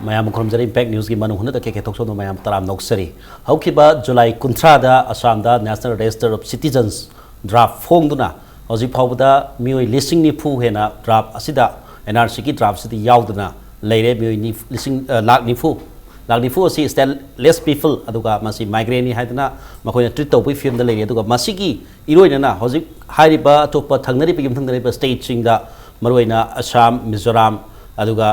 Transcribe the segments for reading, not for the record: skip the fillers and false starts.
Mayam Kromjari Impact News की Manung Hutna के केतों सोनो mayam तराम नौकसरी how की बात जुलाई 13 असम दा National Register of Citizens draft फोंग दुना हौजी फाउदा मियोई लिसिंग निफु है ना draft असिदा NRC की draft सिटी याव दुना लेरे मियोई लिसिंग लाख निफु असी stateless people अदुगा मसी migrant नि है दुना मकोई ट्रीट तो भी फिल्म दा लेरे अदुगा मसी की इरोई ना हौजी हारी बा तो पर थंगनरी पे थंगनरी पे state सिंग दा मरुई ना असम मिजोरम अदुगा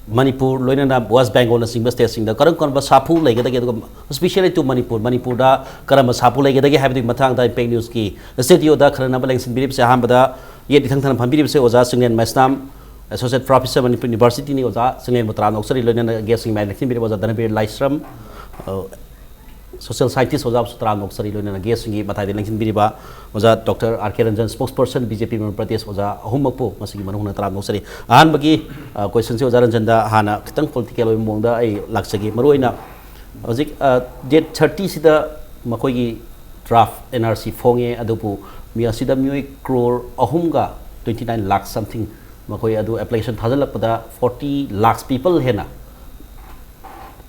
Manipur, Loina, West Bengal, and Single State, the current Sapu, like especially to Manipur, da Karama Sapu, like they have the Matanga Pay News key. The city of the Karanaba in Bilip Sahambada, yet the Tantan Pampiri was Chinglen Maisnam, Associate Professor Manipur University, was Chinglen Maisnam, Oxford, Lona, guessing my activity was a Dhanabir Laishram, social scientist was also Oxford, Lona, guessing but I didn't Biriba was a Dr. Ranjan, Spokesperson, BJP Pradesh was a Homapo, Masiki Manung Tramosari. And Bagi questions was Ranjan Hana, Kitang political Monda, a Laksaki, Maruina. Was it date 30 Sida Makogi draft NRC Fonge Adopu, Miasida Mui crore Ahunga, 29 lakhs something, Makoy Adu application Hazalapada, 40 lakhs people Hena.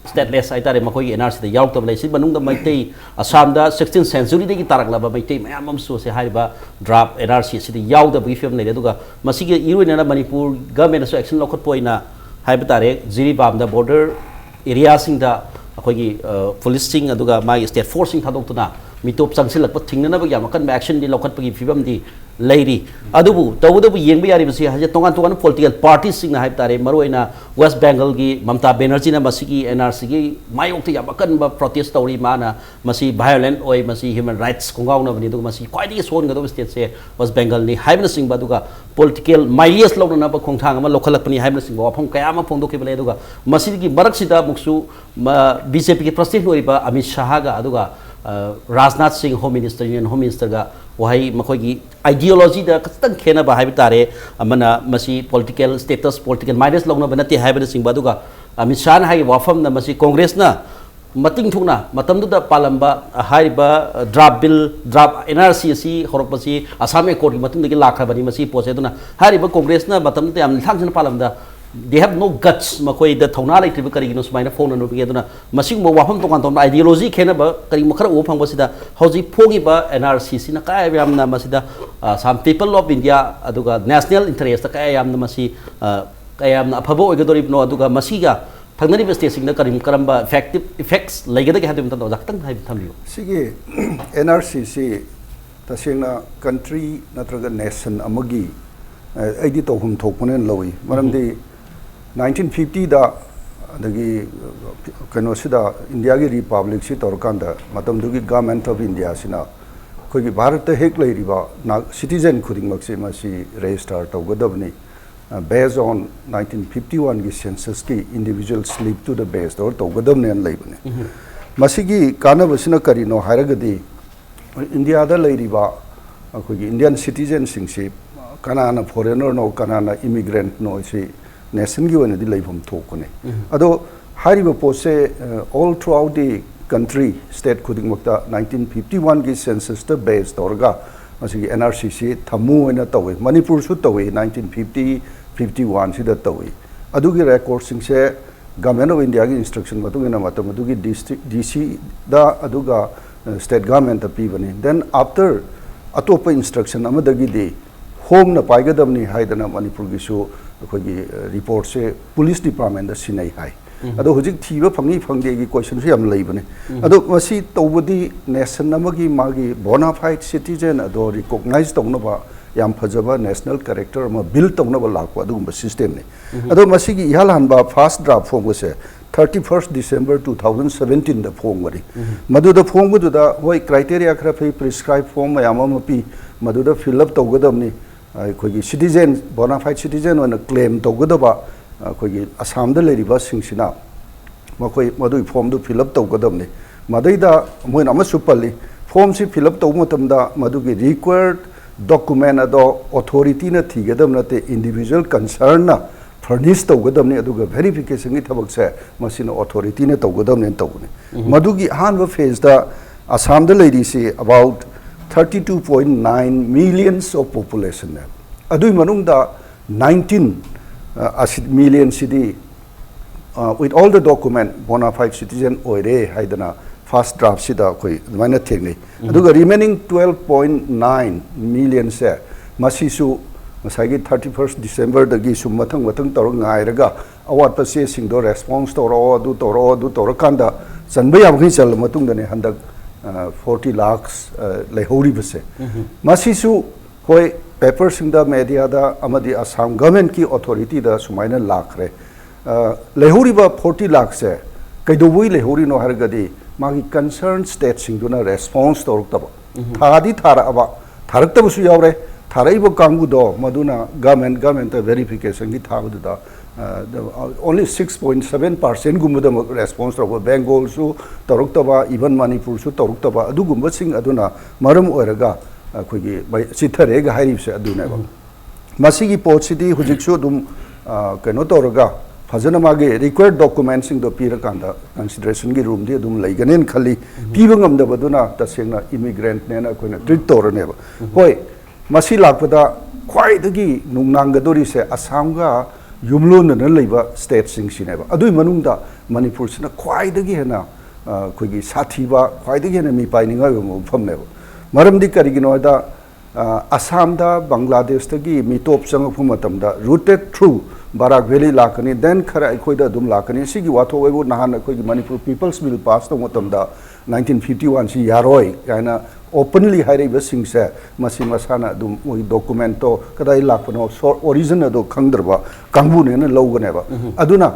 Stateless I tell Makoy NRC the Yauk of Lacey, Manung the Maite, Assam'da 16th century, the Taraklaba, Maite, Mayam so say Hariba, drop NRC, city Yauk the Bifam Neduga, Masiki, you in Manipur, government action local poina, Habitatare, Ziribam, the border areas in the policing, Aduga, my state forcing Hadotuna, Mitop Sansil, but Tingana Yamakan action, the local Pigifim, the lady. Adubu, Tawudu Yembi Aribasi has a Tongan to one political parties in the Haiptare, Maruina, West Bengal, Mamta Benerjina, Masiki, NRC, Mayoti Yabakan, protest story mana, Masi violent or Masi human rights, Kongauna, Nidu Masi, quite is one of those states say was Bengal, the Hibnessing Baduga, political, Milius Loganapa Kontanga, local company Hibnessing, Wapong Kayama Pondo Kibeduga, Masiki Baraksida Muksu, BJP President Noriba, Amit Shahaga, Aduga, Rajnath Singh, Home Minister, Union Home Minister. Why Makogi ideology the Kastan Kena Bahabitare, Amana Masi political status, political minus Logna Benati Habiting Baduga, Amishan Hai Wafam, the Masi Congress na Mating Tuna, Matamdu the Palamba, Haiba, drop bill, drop NRC, Horopasi, Assam Court, Matum the Laka, Masi Poseduna, Hariba Congress na, Matam the Amtang Palamda. They have no guts, Makoi, the Tonali Tribucarinus, my phone and Rubiaduna, Masimo Wapam Tongan, ideology Kenaba, Karimaka Opan was the Hosi Pogiba, NRC, Sinaka, Yamna Masida, some people of India, Aduga, national interest, the Kayam Masi, Kayam Pabo, no Aduga, Masiga, Panari Station, the Karim Karamba, effects, like the Hadim Tatan, I tell you. Sige, NRCC, Tasina country, Natraga nation, Amagi, Edito Hum Tokunen Lowy, one the 1950 da the Kanosida India Republic sit or Kanda, Matamdugi government of India Sina, Kogi Bharata Hekla Riva, citizen Kuring Maximasi register to Godovni, based on 1951 census ki individual slip to the base or to Godovni and Labane. Masigi Kana Vasina Karino, Haragadi, India the Ladiva, Indian citizen singship, Kanana foreigner no Kanana immigrant no see. Nation given the life from Tokone. Although Hariba Pose all throughout the country, state Kuding Mukta 1951 census the base Torga, NRCC, Tamu and a Tawi, Manipur's Tawi, 1950-51, Sida Tawi. Adugi records in say Government of India instruction, Matugina Matamadugi district DC, da Aduga state government of Pivani. Then after Atopa instruction, Amadagi day, home na Paigadamni Haidana Manipur Gishu. Report say police department the Sinai High. Ado Hujik Tiva Pangi Pangi questions I'm labene. Ado Masi Tobudi Nation Namagi Magi bona fide citizen ado recognized Tonova Yam Pajaba national character ma built Tonova Lakwa Dumba system. Ado Masigi Yalanba fast draft form was 31st December 2017 the form wari. Madu the form with the way criteria prescribed form Yamamapi Maduda fill up Togodamni. Citizen, bona fide citizen, when a claim to Godaba, Assam the lady busing Sina, Madu form to fill up to Godamni. Madida, when Amasupali, forms fill up to Motamda, Madugi required document authority na Tigadam the individual concern furnished to Godamni Aduga verification it about say, Masino authority na to Godam and Toguni. Madugi Hanva face the Assam the lady say about 32.9 millions of population ne adui manung da 19 million city with all the document bona fide citizen oire haidana first draft sida koi mana thengni aduga remaining 12.9 million se masisu masagi 31st December dagi sum mathang mathang tor ngairaga awat pa se singdo response adu tor kanda chanba yam chal matung dane handak 40 lakhs lehori base masisu hoi paper singda media da amadi Assam government ki authority da sumaina lakhre lehori ba 40 lakh se kaidobui lehori no hargadi magi concerned state singduna response torktaba thadi thara aba tharakta su yawre tharaibo kangu do maduna government verification ki thabdu da only 6.7% gumda response ro Bengal su toruktaba even Manipur su toruktaba adu gumba sing aduna maram oraga khogi sithare ga hairi se aduna ba masigi pochidi hujik su dum keno toraga fazana mage required documents sing do pira kanda consideration gi room di dum laiganen khali pibangam da baduna tasengna immigrant ne na koina treat torane ba hoi masi lakpada khwai dagi nungnang ga dori se Assam ga yumlon na leiba state sing sineba adui manungda Manipur sina khwai dagi hena khogi sathi ba khwai dagi hena mi paininga mo famne maramdi karigino da Assam da Bangladesh dagi mitop sang phumatam da routed through Barak Valley lakani then khara khoida dum lakani sigi watho webo nahan khogi Manipur people's bill pass to motam da 1951 si yaroi kaina openly hairiba singse masi masana dum document to kadai lakpano origin ado khangdraba kangbu ne na logane ba aduna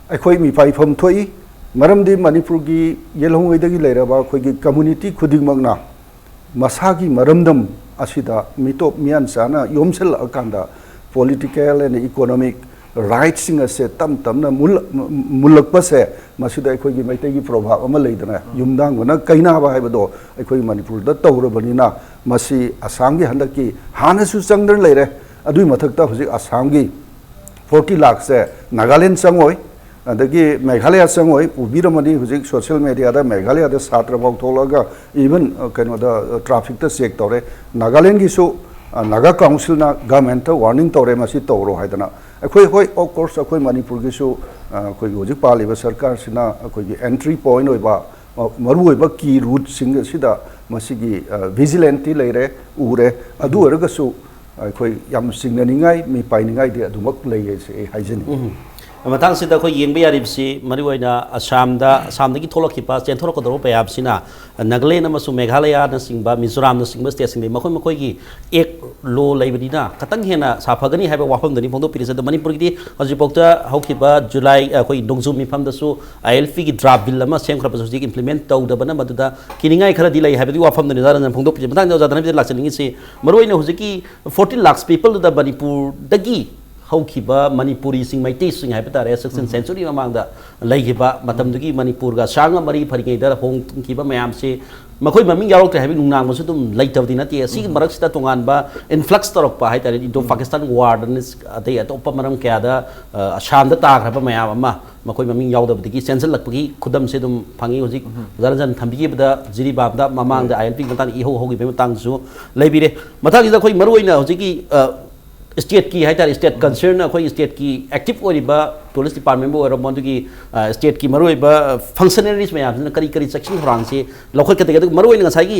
akhoi mi pai pham thoi maramdi Manipur gi yelhongoi dagi leiraba khogi community khudingmagna masagi maramdam asida mitop mian sana yomsel akanda political and economic rights singa se tam na mulakpa se masida akhoi gi maitai gi prabhav ama leidana yumdang na kaina ba haibado akhoi Manipur da tawrabani na masi Assam gi handaki hana su changdar leire adui mathakta hujik Assam gi 40 lakh se Nagaland sangoi adagi Meghalaya sangoi ubiramani hujik social media da Meghalaya da satra bau tholaga even kaino da traffic ta check tore Nagaland gi su Naga Council na government warning tore masi tawro haidana akhoi hoi of course akhoi Manipur gi su khoi hojik paliba sarkar sina akhoi gi entry point oiba maru oiba ki route sing sida masigi vigilante leire ure adu oraga su akhoi yam singnaningai mi painingai de adumak lei se haijani matang sida khoi yengbe yaribsi mariwaina Assam ki tholokhipa chen tholokadro payabsina Nagaland amasu Meghalaya na singba Mizoram na singba state singbe makhoi gi ek lo laibadina katang hena safagani haiba wafam dani phongdo pirisa da Manipur gi hojipokta hokhiba July khoi dongzu mi pham da su ILP gi draft bill ama sem khra pasu implement taw da bana maduda kiningai khara dilai haibadi wafam dani zaran phongdo pirisa matang da zadana bi lakselingi se maroina hojiki 14 lakhs people da Manipur dagi haukiba Manipuri sing maitei sing haibata re 16th century mamangda laigiba matamdugi Manipur ga sanga mari pharingai da hongkiba mayam se makhoi maming yarok habi nungnang masu dum laitawdi nati asi marak sita tongan ba influx torok pa haitare Indo Pakistan war danis adai atopa maram kya da Assam da ta graba mayam ama makhoi maming yawdabdigi sensal lakpagi khudam se dum phangi hojik Ranjan thambi da jiri babda mamang da ILP matan iho hogi be matang su laibire mathagi da khoi maruina hojiki state ki hai tar state concern na khoi state ki active oriba police department bo ora mondu ki state ki maroi ba functionaries me yam kari section rang se lokhoi ka te maroi nga sai ki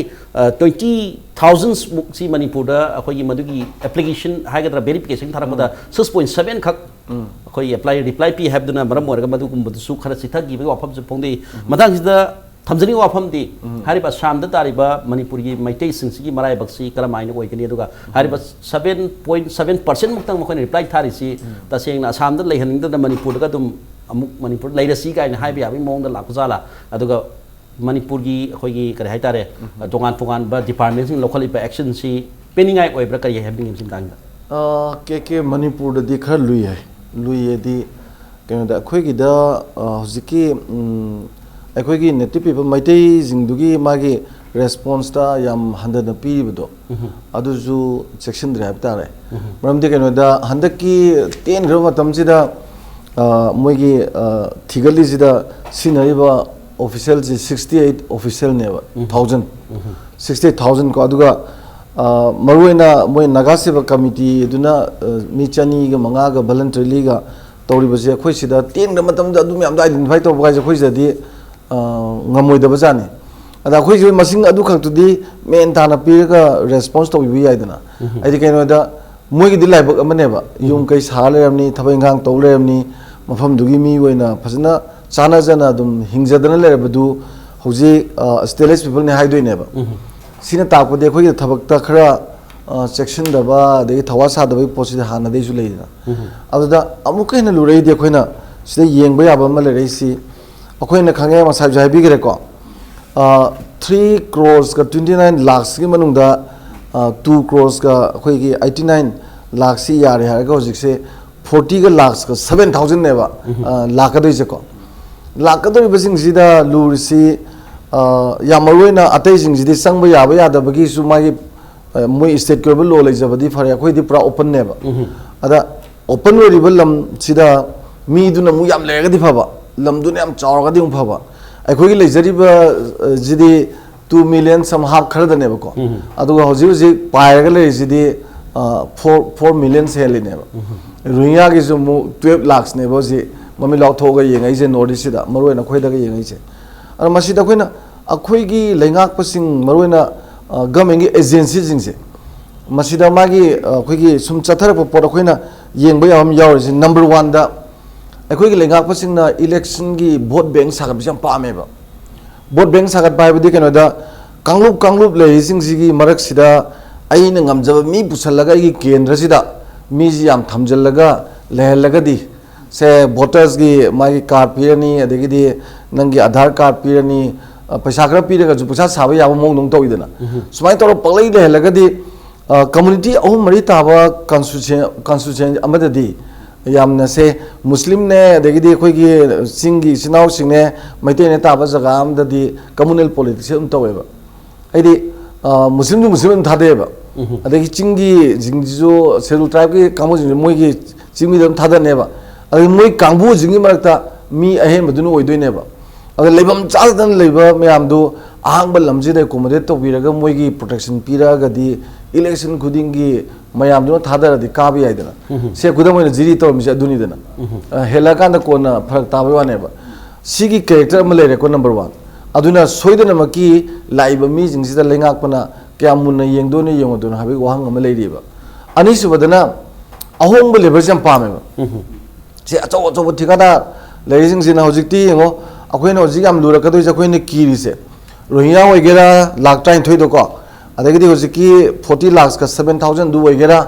20,000 si Manipur da khoi gi madu ki application hai ga verification thara da 6.7 khak khoi apply reply p have duna maram ora ga madu kum bu su khara sitha gi ba wafam se phongde madang da thamjani wafam di hariba Assam da tariba Manipur gi maitai singsi marai baksi kalamai no oikani aduga hariba 7.7% muktang mo reply thari si ta sengna Assam da leihaning da Manipur da dum amuk Manipur leirasi ga ina haiba yabi mong da lakuzala aduga Manipur gi khoi gi kare haitare tongan ba department sing local ipa action si peningai oibra kari having sim tang ke Manipur da di khar lui di kena da khoi gi da hojiki akhoi native people maitai jingdugi magi response ta yam handana pibdo aduju section drive tare maramde keno da handaki 10 gram tamsida moigi thigali sida sinaiba official ji 68 official neba 1000 60,000 ko aduga maruina moi Naga Seva Committee aduna mi chani ga manga ga voluntarily ga tawri base khoi sida teng da matam da adum yam da identify to ba khoi sida ngamoi da bajani ada khoi jo masing adu khang tu di men tana pi ga response to bi ai dana ai di kaino da moi gi dilai bak amane ba yung kai sa le ramni thabai ngang to le ramni mafam dugi mi oina phasna chana jana dum hingjadana le badu hoji stateless people ne hai doi ne ba sina ta ko de khoi thabak ta khara section da ba de thawa sa da bai posi ha na de ju le na aduda amukai na lu rei de khoi na sida yeng ba ya ba ma le rei si akhoi na khange ma sa jai bi gre ko 3 crores ka 29 lakhs ki manung da 2 crores ka khoi ki 89 lakhs si ya re ha ga hojik se 40 ka lakhs ka 7000 ne ba lakh ka doi se ko lakh ka doi basing sida lu si ya maruina atai jing jidi sang ba ya da bagi su mai moi state ko lo lai jabadi phare khoi di pra open ne ba ada open ori lam sida mi du na mu yam le ga di phaba lam du ne am chawr ga di phaba ai khoi gi lai jari ba jidi 2 million some half khar da ne ba ko adu hoji hoji pai ga le jidi 4 million sale ne ba ruiya gi su mu 12 lakhs ne ba ji mami lok tho ga yengai je north sida maruina khoi da ga yengai je ar masida khoina akhoi gi leingak pasing maruina government gi agency jing se masida magi akhoi gi sum chathar po por khoina yengba yam yaw ji number 1 da akhoi gi leingak pasing na election gi vote bank sagat bisam pa me ba vote bank sagat bai budi keno da kanglup le jing ji gi marak sida ai na ngamjaba mi pusalaga gi kendra sida mi ji yam thamjallaga lehalaga di se voters gi magi card pirani adegi di nangi Aadhaar card pirani paisa khara piraga ju paisa saba yaba mong nong tawidana sumai toro paglai lehalaga di community ahum mari taba constitution amada di yamna se muslim ne adegi di khoi gi singi sinau singne maite ne taba jaga amda di communal politics um taweba aidi muslim thadeba adegi chingi jingjo schedule tribe gi kamu jing moi gi chingmi dam thadane adi moi kangbu jingi marakta mi ahen badunu oidoi ne ba aga lebam chadan leba mayam do ahang ba lamji de accommodate to biraga moi gi protection piraga di election khudingi mayam do thadara di kabi aidana se kudam oina jiri to mi aduni dana hela kan da kona pharak ta ba ne ba sigi character ma lere ko number 1 aduna soidana maki laiba mi jing sida lengak pana kya munna yengdo ne yengdo na habi wahang ma leiri ba ani su badana ahong ba leber jam pa me ba se acho thikada leising sina hojikti ngo akhoi no jigam lura ka doi akhoi ne kiri se rohingya hoi gera lakh train thoi do ko adagidi hojiki 40 lakhs ka 7000 du hoi gera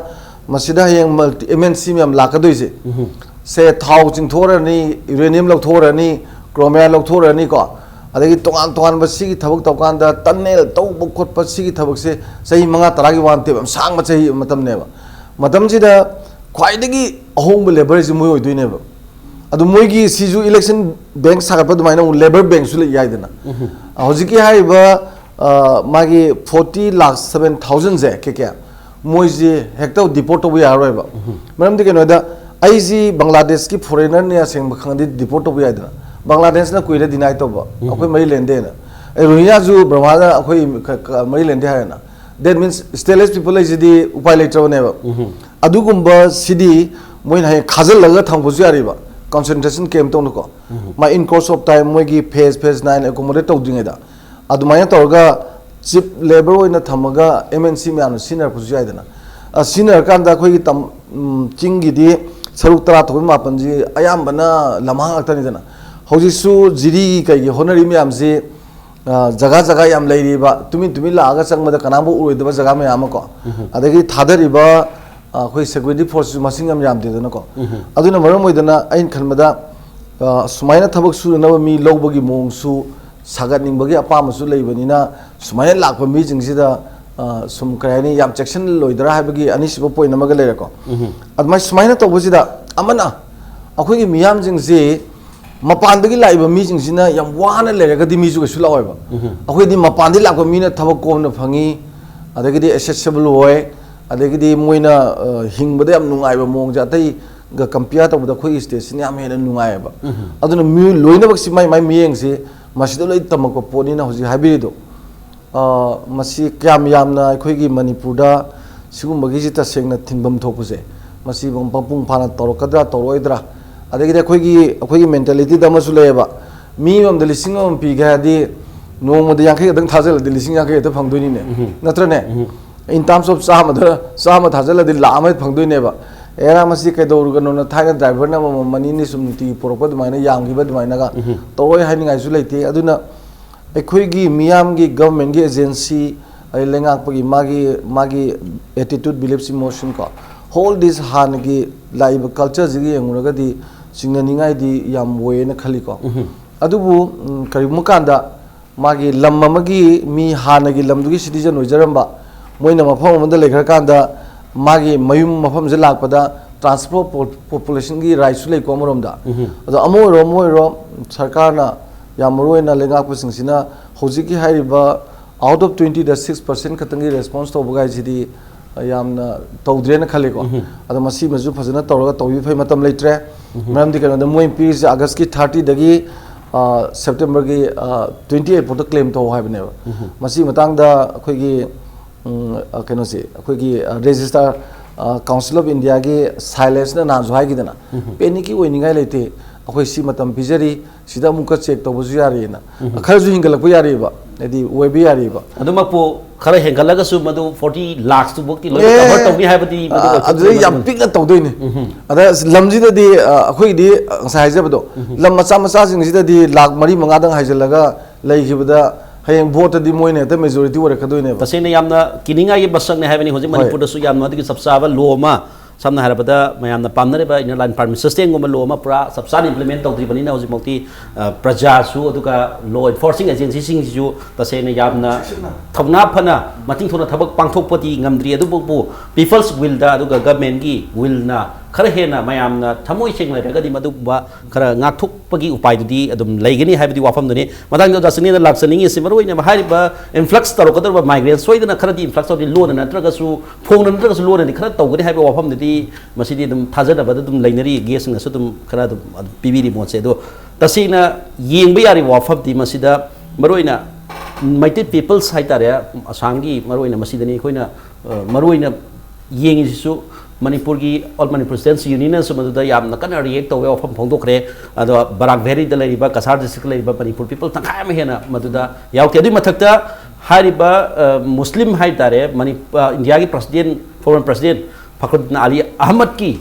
masida yeng multi MNC me am lakh ka doi se thau jing thora ni uranium lok thora ni chromium lok thora ni ko adagi tongan ba sigi thabak tawkan da tunnel taw bu khot pa sigi thabak se sahi manga taragi wan te am sang ma sahi matam ne ba matam ji da khwaidagi ahong labor ji moi oidoi ne ba adu moi gi siju election bank sagat pa dumaina labor bank su le yai dana hojiki hai ba magi 40 lakh 7000 je ke moi ji hekta deport to ya roi ba maram de ke no da ai ji Bangladesh ki foreigner ne aseng ba khang di deport to ya dana Bangladesh na kuira deny to ba akhoi mai lende na Rohingya ju brahmana akhoi mai lende ha na that means stateless people is the upai later ne ba adugumba city moi na khajal laga thangbu ju ari ba concentration camp to ko ma in course of time moi gi phase 9 accommodate to ding da adumaya to ga chief labor oina thamaga MNC me anu senior pu ju ai dana senior kan da khoi gi tam chingi di saruk tara to ma panji ayam bana lamha aktani dana hojissu jiri kai gi honari myam je jaga yam leiri ba tumi la aga chang ma da kanambu uroi da jaga me am ko adagi thadari ba khoi security force masing yam de na ko aduna maram moidana ain khalmada sumaina thabak su na mi lobagi mong su sagat ning bagi apa ma su leibanina sumaina lakpa mi jing sida sum krani yam section loidra ha bagi ani sibo point na maga leira ko admai sumaina to bosida amana akhoi gi miyam jing je mapandagi laiba mi jing sina yam wana leraga di mi ju ga sula oiba akhoi di mapandi lakpa mi na thabak ko na phangi adagi di accessible hoy adagi di moina hingbada yam nungai ba mong ja tai ga compare to da khoi station yam hena nungai ba aduna mi loina bak si mai miyeng se masida loi tamako poni na hoji habiri do masi kyam yamna akhoi Manipurda sigumagi ji tasengna thinbam thopuse masi bang pampung phana torokadra toroidra adagi akhoi mentality da masu leba mi bam delising am pi ga di nong mad yang khe dang thajal delising yang khe ta phangdoi ne natra ne in terms of sama thajal di la ma phangdoi ne ba era masi kai dor ga no thaga driver na mani ni sum ti porokad maina yang gi bad maina ga toroi hai ningai su leite aduna akhoi gi miyam gi government gi agency ai lengak pagi magi attitude beliefs emotion ko hold this han gi live culture ji gi ngura ga di singna ningai di yam we na khali ko adubu karimu kanda magi lamma magi mi hana gi lamdu gi citizen oijaramba moina mafam amda lekhar kanda magi mayum mafam je lakpada transport population gi right su le ko moromda ado amoiro sarkar na yamroi na lengak pasing sina hojiki hairiba out of 20 the 6% khatangi response to bugai jidi yamna tawdre na khale ko ado masi maju phajana tawraga tawi phai matam leitre maram di kana moi pis august ki 30 dagi september ki 28 photo claim to hai bane masi matang da akhoi gi kano se akhoi gi register council of india gi silence na na jhai gi dana peniki oiningai leite akhoi si matam pijari sida muka check to buju yari na kharju hingalak bu yari ba edi webi yari ba aduma po khara hengalaga su madu 40 lakhs tu bokti lo cover tawni haibati adu yam pik na tawdoi ne ada lamji da di akhoi di sai jabdo lam macha sing sida di lakh mari manga dang haijalaga leigibda hayeng vote di moine ta majority wara khadoi ne tasena yamna kininga ye basang ne haibani hoji manipur da su yamna di sabsaba loma samna harabada mayamna pamnare ba inner line permit system goma law ma pra subsan implement tawdri bani na hoji mokti praja su aduga law enforcing agency sing ju tasena yamna thongna phana mating thona thabak pangthok pati ngamdri adu bu people's will da aduga government gi will na khara hena mayamna thamoi sing lai daga di madu ba khara ngakthuk pagi upai di adum leigani haibdi wafam duni madang da jasni na laksaning is maroi na hari ba influx taro kadar ba migrants soidana khara di influx of the law na traga su phong na traga su law na khara tawgani haiba wafam di masidi dum thajada ba dum lainari ges na su dum khara dum pibiri mo se do tasina yengba yari wafam di masida maroi na United People's haitare asangi maroi na masidani koina maroi na yengi su Manipur ki all Manipur Students Union sumada yamna kana react to of phongdokre ado Barak Valley da laiba Kasar district laiba Manipur people tangkai ma hena maduda yauke adi mathakta hariba Muslim haitare India ki president former president Fakhruddin Ali Ahmad ki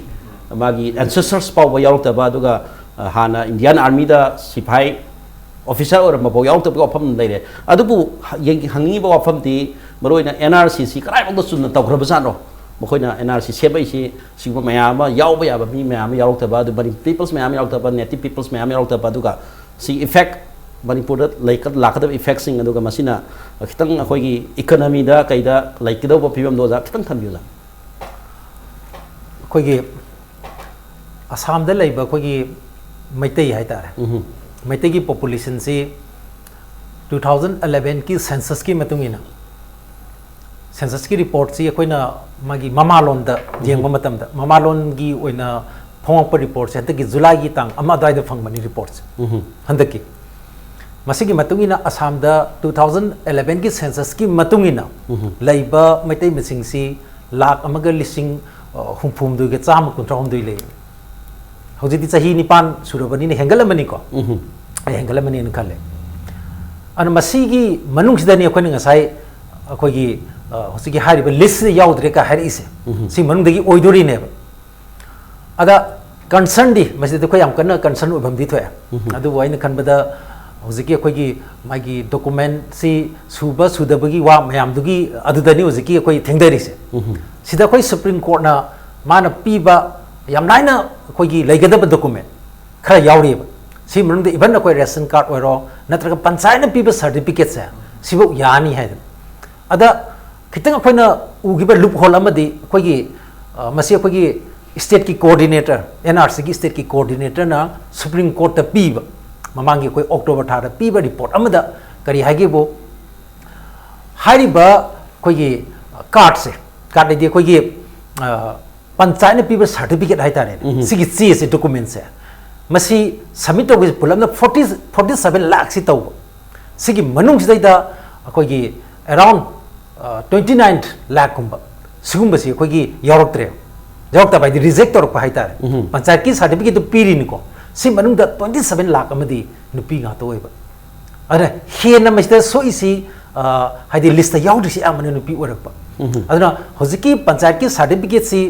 magi ancestors pawa yaukta ba aduga hana Indian Army da sipai officer or mabaw yaukta ba ofam leire adubu hangi ba ofam ti maroina NRC si karai ba sunna tawkhra basano Mokoina NRC sebai si sigma mayama yau ba yaba mi mayama yau ta ba du bani peoples mayama yau ta ba native peoples mayama yau ta ba duga si effect Manipur da laikat lakada effect sing aduga masina kitang akhoi gi economy da kaida laikida ba phibam do ja kitang thambiu ja akhoi gi Assam da laiba akhoi gi maitai hai ta maitai gi population si 2011 ki census ki matungina census ki report si akoina magi mamalon da jengba matam da mamalon gi oina phongpa report se hantaki July gi tang ama dai da phangmani reports hantaki masigi matungina Assam da 2011 ki census ki matungina laiba maitai mising si lakh amaga lising humphum du ge cham kunthra dui le hojiti chahi nipan surabani ne hengalamani ko hengalamani ne khale an masigi manung sidani akoina ngasai akogi hosiki hariba list yaudre ka hari ise si manung dagi oidori ne ada concern di masjid ko yam kana concern obam di thoya adu waina khanbada hosiki akogi magi document si suba sudabagi wa mayam dugi adudani hosiki akoi thengdari se sida koi supreme court na mana piba yam naina akogi leigadaba document khara yauri ba si manung de even akoi ration card oiro natraga panchayat na piba certificate se sibu yani hai ada kitang akoina ugiba loophole amadi akogi masi akogi state ki coordinator NRC ki state ki coordinator na supreme court ta piba mamangi koi october thara piba report amada kari hage bo hariba koigi card se card de koigi panchayat na piba certificate hai tare sigi chi se document se masi submit to pulam na 47 lakh si taw sigi manung si da akoigi around 29 lakh kumba sigumba si khoi gi yauroktre yaurokta bai di reject torok hai tare panchayat ki certificate to piri ni ko si manung da 27 lakh amadi nupi nga to eba ara hena masta so isi haidi list yaudri si amane nupi orakpa aduna hojiki panchayat ki certificate si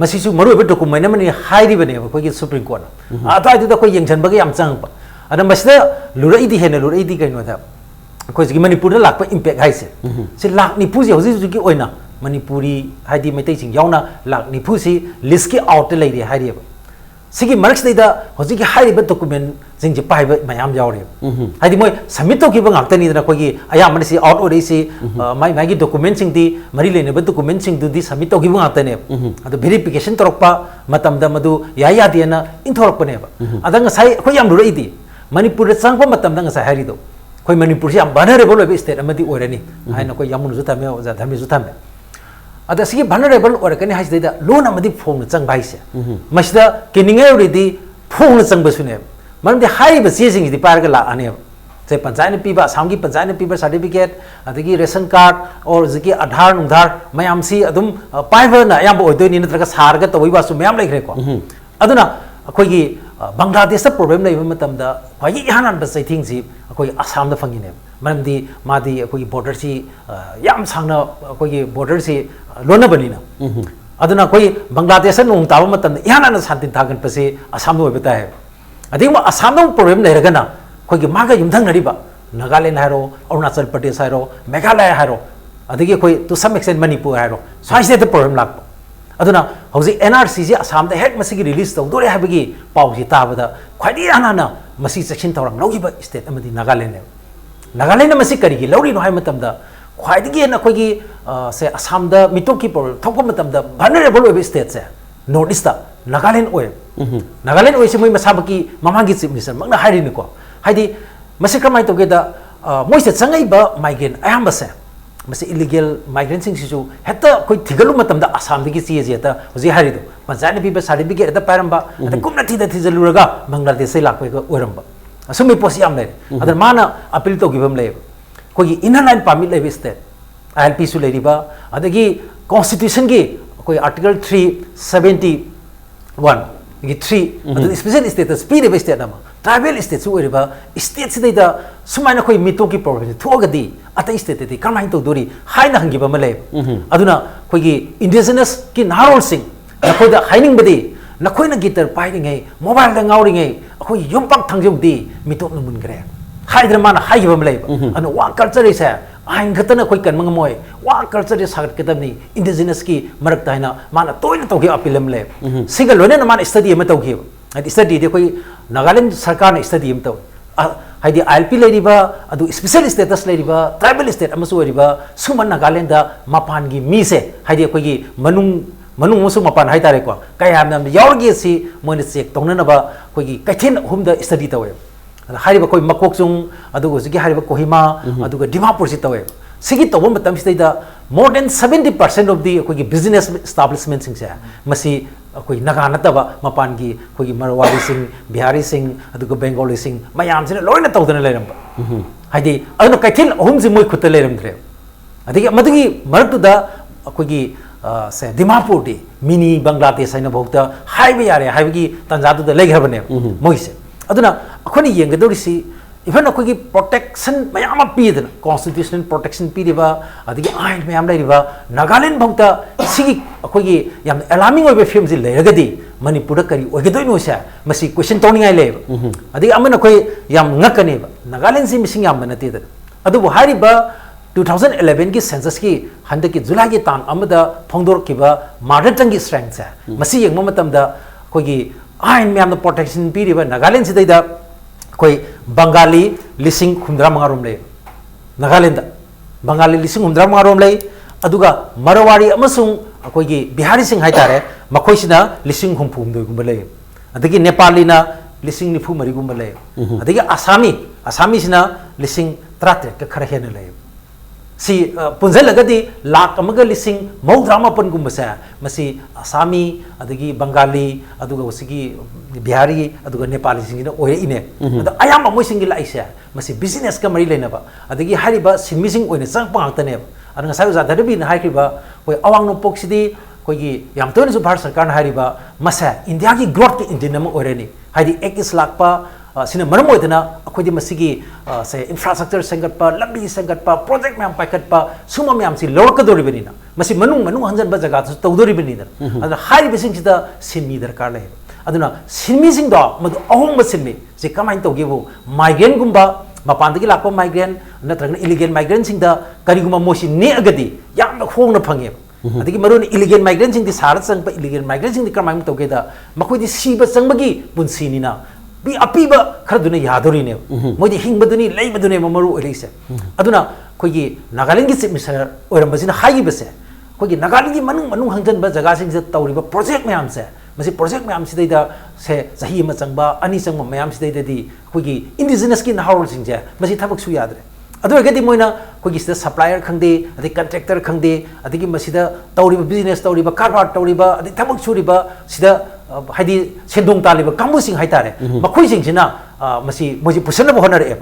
masisu maru ebe document amani hairi bane khoi gi supreme court ata ida khoi yengchan bagi am chang pa ada masda lurai di hena lurai di kaino da khoi gi manipur da lakpa impact hai se si lak ni pu ji hoji gi oina manipuri haidi metai sing yauna lak ni pu si list ki out lai ri hairi ba sigi marks da hoji gi hairi ba document jing ji pai ba mayam yauri haidi moi submit to ki ba ngak tani da khoi gi aya man si out ori si mai mai gi document sing di mari le ne ba document sing du di submit to ki ba ngak tani adu verification torokpa matam da madu ya ya di na inthorok pa ne ba adang sai khoi yam lurai di manipur da changpa matam da ngai hairi do khoi manipur si am vulnerable obi state amadi oirani haina khoi yamun ju tame oja dhami ju tame ada sigi vulnerable orakani haisi da loan amadi phone chang bai se masida kininga already phone chang ba sune man de hai ba si jing di par ga la ane se panchayat pi ba samgi panchayat pi ba certificate adagi ration card or ziki adhar nungdhar mayam si adum pai ba na yam bo doi ni natraga sar ga tawai ba su mayam lai khre ko aduna khoi gi Bangladesh da problem lai matam da khoi gi hanan ba sai thing si khoi Assam da fangi ne manam di madi khoi border si yam sangna khoi gi border si lona bani na aduna khoi Bangladesh nung taw matam da yana na santin thagan pa se Assam no beta hai ading ma Assam no problem lai raga na khoi gi maga yumthang nari ba Nagaland hairo Arunachal Pradesh hairo Meghalaya hairo adigi khoi to some extent Manipur hairo sai se the problem lak aduna hauji NRC ji Assam da hek masigi release taw dore habigi paw ji tabada khwadi ana na masi section tawrang logi ba state amadi Nagaland masi kari gi lori no hai matam da khwadi gi na khoi gi se Assam da mitoki por thokpa matam da vulnerable obi state se north east da Nagaland oi se moi masabaki mamagi chief minister magna hairi ni ko haidi masi kramai to ge da moi se changai ba migrant ayam se masi illegal migrant sing sisu heta koi thigalu matam da Assam digi chi je ta hoji hari do panchayat pi ba certificate da paramba ata kumna thi da thijaluraga Bangladesh sai lakoi ko oramba asumi posi am lai adar mana appeal to gibam lai koi inner line permit lai state ILP su lai riba adagi constitution gi koi article 371 gi 3 adu special status pi de state nama tribal state su riba state sidai da sumaina koi mito ki problem thogadi ata state de kamai to dori haina hangi ba male aduna koi gi indigenous ki narol sing na koi da haining badi na koi na guitar pai ngai mobile da ngauri ngai koi yompak thangjum di mito no mun gre haidra mana hai ba male anu wa culture is ain khatana koi kan mangamoy wa culture is sagat ketam ni indigenous ki marak taina mana toina to gi appeal male single lone na man study ma to gi study de koi Nagaland sarkar na study am to haidi ILP leiriba adu special status leiriba tribal state amasu riba suman Nagaland da mapan gi mi se haidi koi gi manung musu mapan hai tare ko kayam nam yaurgi si moine check tongna na ba koi gi kaithin hum da study tawe hariba koi makok chung adu go gi hariba Kohima adu ga Dimapur si tawe sigi to bom tam si da more than 70% of the koi gi business establishments sing se masi koi naga nataba mapan gi koi gi Marwari sing Bihari sing adu go Bengali sing mayam sine loina tawdana leiram ba haidi adu kaithin hum ji moi khutta leiram dre adigi madigi maraktu da koi gi se Dimapur di mini Bangladesh aina bhokta haibe yare haibe gi tanjadu da legrabane moise aduna akhoni yengadori si even akhoi protection mayam pi da constitutional protection pi riba adigi ain mayam lai riba Nagaland bhokta sigi akhoi yam alarming oibe film ji leiragadi Manipur da kari ogedoi no sa masi question tawning ai leba adigi amana akhoi yam ngakane ba Nagaland si missing yam banate da adu hari ba 2011 ki census ki handa ki July ki tang amada phongdor ki ba mother tongue ki strength sa masi yeng matam da koi gi ain myam da protection pi riba Nagaland si da koi Bengali lising khumdra mangarom le Nagaland da Bengali lising khumdra mangarom le aduga Marwari amasung koi gi Bihari sing hai tare makoi sina lising khumphum doi gumba le adagi Nepali na lising nifu mari gumba le adagi Assami sina lising 33 ka khara hena le si punjalagadi lak amaga lising maudramapan gumbasa masi Assami adagi Bengali aduga usigi Bihari aduga Nepali singina oire ine ado ayam amoi singi laisa masi business ka mari leinaba adagi hariba sinmising oine sang pangtane adanga sai uja darabi na haikiba koi awang no poksidi koigi yam toin su bharat sarkar na hariba masa India ki growth ki engine nam oire ni haidi ekis lakpa sina maram oidana akhodi masigi say infrastructure sangatpa lambi sangatpa project myam paikatpa suma myam si lorka doribani na masi manung hanjan ba jaga tu tawdoribani da adana hari besing sida sinmi darkar le aduna sinmi sing do madu ahong ba sinmi je kamain tawgebu migrant gumba mapandagi lakpa migrant natragna illegal migrant sing da kariguma mosi ne agadi yamna khongna phange adagi marun illegal migrant sing di sarat sang pa illegal migrant sing di kamain tawgeda makoi di siba sangbagi punsi ni na bi apiba kharduna yadori ne moi di hingbaduni leibadune mamaru elise aduna koigi Nagaland gi chief minister oirambasina hagi base koigi Nagaland gi manung hangjan ba jaga sing se tawriba project mayam se masi project mayam sidai da se sahi ma changba ani changba mayam sidai da di koigi indigenous ki nahawr sing je masi thabak su yadre adu gadi moina koigi sida supplier khangde adi contractor khangde adi gi masida tawriba business tawriba karbar tawriba adi thabak suriba sida haidi sendong taliba kambu sing haitare makhoi sing sina masi moji pusana bo honare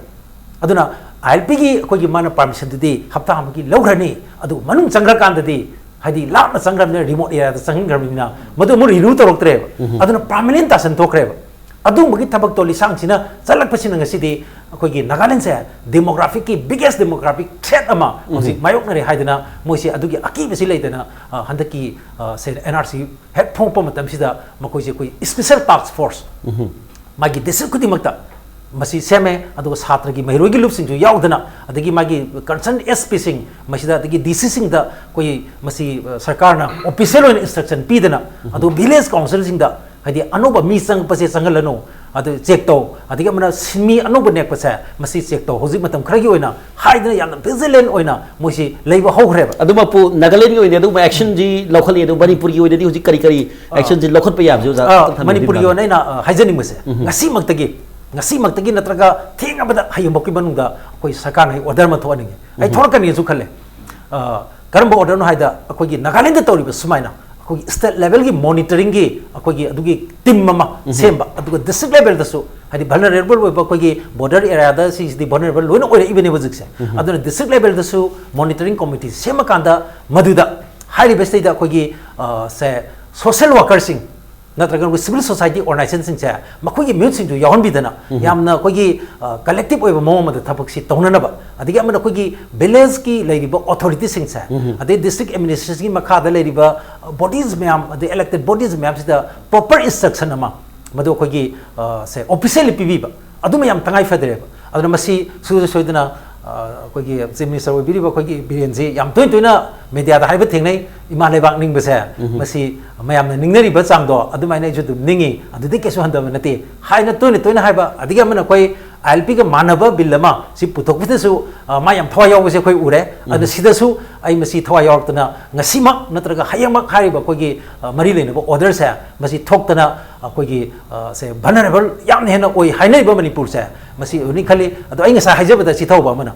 aduna ILP gi koigi mana permission di hafta amgi lograni adu manung changra kan di haidi lapna changram ne remote area da changram na madu mu renew toroktre aduna permanent ta santokre adu magi thabak toli sang sina chalak pasina ngasi di koigi Nagaland se demographic ki biggest demographic threat ama moji mayok nare haidana moisi adu gi aki besi leidana handaki se NRC head phong pa matam sida makoi je koi special task force magi district kudi makta masi seme adu satra gi mahiroi gi lup sing ju yaudana adagi magi concern SP sing masida adagi DC sing da koi masi sarkar na official instruction pidana adu village council sing da hadi anoba mi sang pase sangalano adu check to adiga mana simi anoba nek pase masi check to hoji matam khragi oina haidana yamna vigilant oina mosi leiba hogreba aduma pu Nagaland gi oine aduma action ji local edu Manipur gi oine di hoji kari action ji local pa yam jo Manipur gi oina na haijani mase ngasi maktagi natraga thinga bada hayumboki manungda koi sarkar nai order ma thoani ai thorkani su khalle karamba order no haida akogi Nagaland da tawriba sumaina akogi state level gi monitoring gi akogi adugi team mama semba aduga district level da su hadi vulnerable wa akogi border area da si the vulnerable loina ore ibene bajikse aduna district level da su monitoring committee sema kanda maduda high best da akogi se social workers sing natraga civil society organization sing cha makoi mute sing ju yawn bidana yamna koi collective oiba mom da thapak si tonana ba adiga amna koi village ki leiriba authority sing cha ade district administration ki makha da leiriba bodies meam the elected bodies meam da proper instruction ama madu koi se officially pb ba aduma yam tangai fadre ba aduna masi su soidana koi chief minister oibiriba koi birenji yam toina media da haiba thingnai ima lebak ning base masi mayam na ningnari ba chang do adumai nai judum ningi adudi kesu handam nate haina toina haiba adiga mana koi ILP ga manaba billama si putok putesu mayam thwa yaw se koi ure adu sidasu ai masi thwa yaw tana ngasima natraga hayama khariba koi gi mari leina ba order sa masi thoktana koi gi se vulnerable yam hena koi hainai ba Manipur sa masi uni khali adu ai ngasa haijaba da si thawba mana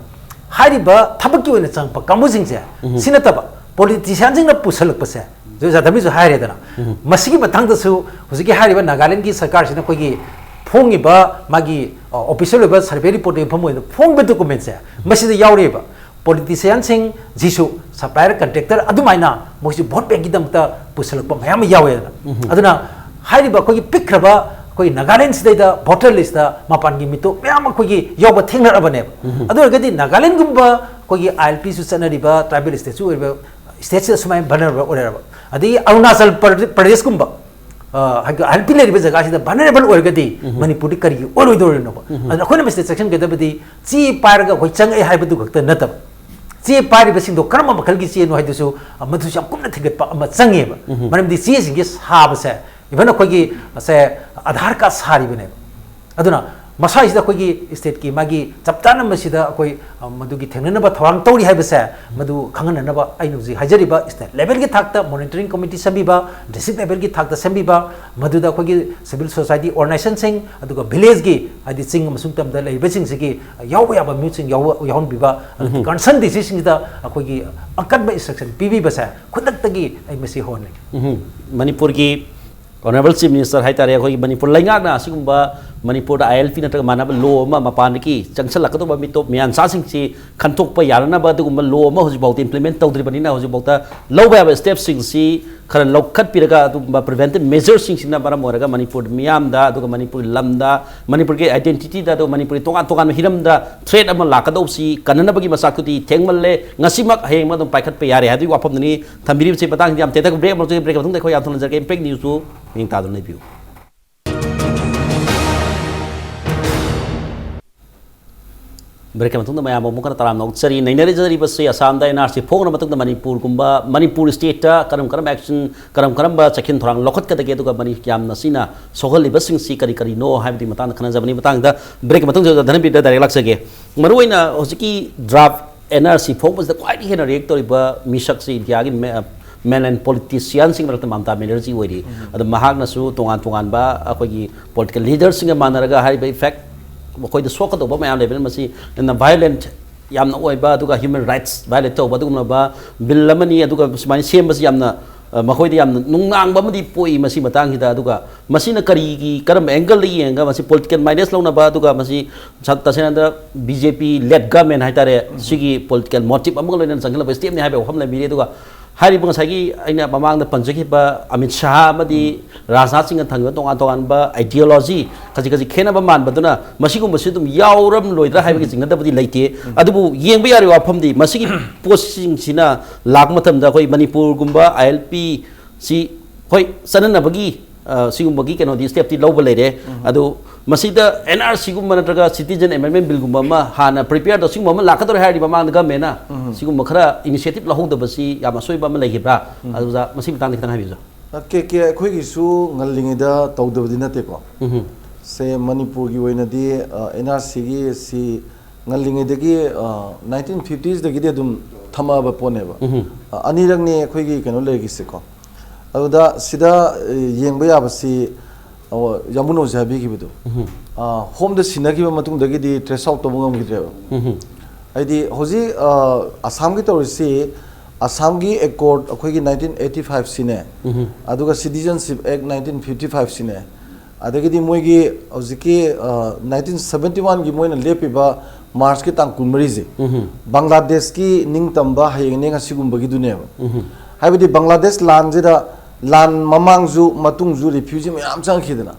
hariba thabaki oina chang pa kamusing se sinataba politician jing na pusalak pase jo jadami jo haire dana masigi batang da su huziki hariba Nagaland ki sarkar sina koi gi phongi ba magi official ba survey report e phomoi phong be document se masida yaure ba politician sing jisu supplier contractor adumaina mosi vote bank gidam ta pusalak pa mayam yawe aduna hariba koi pikraba koi Nagaland sidai da voter list da mapan gi mito mayam koi gi yoba thengna abane adu gadi Nagaland gumba koi ILP su sanariba tribal state su state se sumai vulnerable orera adi Arunachal Pradesh gumba ILP leriba jaga sida vulnerable orgadi Manipur kari oroi no adu khona mistake section gedabadi chi parga koi chang ai haibu gakta natab chi pari basing do karma makhal gi chi no haidu su madu sam kumna thigat pa ama change ba maram di chi sing gi sab se ibana koi gi se Aadhaar card sari bane aduna मसाइसिदा अखोगी state की मागी चपताना मसिदा अखोई मदुगी थेंगनबा थवांग तौरी हाइबसे मदु खंगननबा आइनुजी हाजरिबा state level की थाकता monitoring committee सबिबा district level की थाकता सबिबा मदुदा अखोगी civil society organisation सिंग अदुगा village की आदि चिंग मसुंग तमदा लेबसिंग सिगी याव याबा म्यूचिंग यावन बिबा कंसर्न डिसीजन दा अखोगी अकदबा इंस्ट्रक्शन पीबीबसे खुदक्तगी आई मसी होने मणिपुर की ऑनरेबल चीफ मिनिस्टर है तारे अखोई मणिपुर लेंगाना सिगुंबा मणिपुर ILP नत्रग मानब लो अमा मपान की चंगसलकदोबा मितो मियानसासिंग सी खनथोकपा यारनाबा अदुगुंबा लो अमा होजिबाउत इम्प्लीमेंट तौद्रिबनिना होजिबाउता लौबा याबा स्टेप्स सिंग सी खर लौखत पिरगा अदुगुंबा प्रिवेंटिव मेजर्स सिंग सिना बरम ओरगा मणिपुर मियामदा अदुगा मणिपुर लमदा मणिपुर के आइडेंटिटी दा मणिपुर तोगान तोगान हिरमदा थ्रेट अमा लाकदौसी कननबगी मसाकुती थेंगमल्ले ngasimak hayeng ma dum paikhat pe yare hadu wapamni thambiri se patang jam tetak break mo break thung dekho yam thon jar ke impact news tu ming ta dun nei view break ma thung da mayam mo kana taram na utsari nei nari jari bas se assam da NRC phong na matung da manipur gumba manipur state ta karam action karam ba chakin thorang lokhat ka dege duga mani kyam na sina sohal libasing si kari kari no haibdi matang khana jabani matang da break ma thung da dhanabir da direct laksage maruina hosiki draft NRC focus the quite here reactor misak si India ki men and politicians sing marata mamta energy wari ad mahagna su tongan ba akoi political leaders sing manaraga hari by fact koi the soka to ba mayam level masi in the violent yamna oi ba aduga human rights violate to ba dugna ba bill lamani aduga smani sem bas yamna makhoi yam nungang ba madi poi masi matang hida aduga masina kari ki karam angle li yenga masi political minus launa ba aduga masi tasena da BJP led government haitare sigi political motive amgal loina sangla ba step ne haibe hamla miri aduga hari bang sagi aina mamang da panjaki ba Amit Shah amadi Rajnath Singh thangwa tongan ba ideology kaji khena ba man baduna masi gum masi dum yauram loidra haibe ki jingna da budi leite adubu yengba yari wafam di masi ki posting sina lag matam da koi Manipur gumba ILP si koi sanana bagi sigumagi keno di step ti loba leire adu masida NRC gumba natraga citizen amendment bill gumba ma hana prepare da sing mama lakador hari mamang da mena sigumba khara initiative lahu da basi ya masoi ba ma lehibra adu za masi bitang kitang habiza ke khoi gi su ngallingi da tawdabdi nate ko se manipur gi oina di NRC gi si ngallingi de gi 1950s da gi de dum thama ba pone ba anirang ne khoi gi keno le gi se ko aduda sida yengba ya basi yamuno jabi ki bidu home da sinagi ba matung dagi di trace out to ngam gi re aidi hoji assam gi torisi assam gi accord akhoi gi 1985 sine aduga citizenship act 1955 sine adagi di moi gi hoji ki 1971 gi moina lepi ba march ki tang kunmari ji bangladesh ki ningtamba hayeng ne ngasigum bagi dune haibidi bangladesh land jida lan mamang zu matung zu refugee mayam chang khidna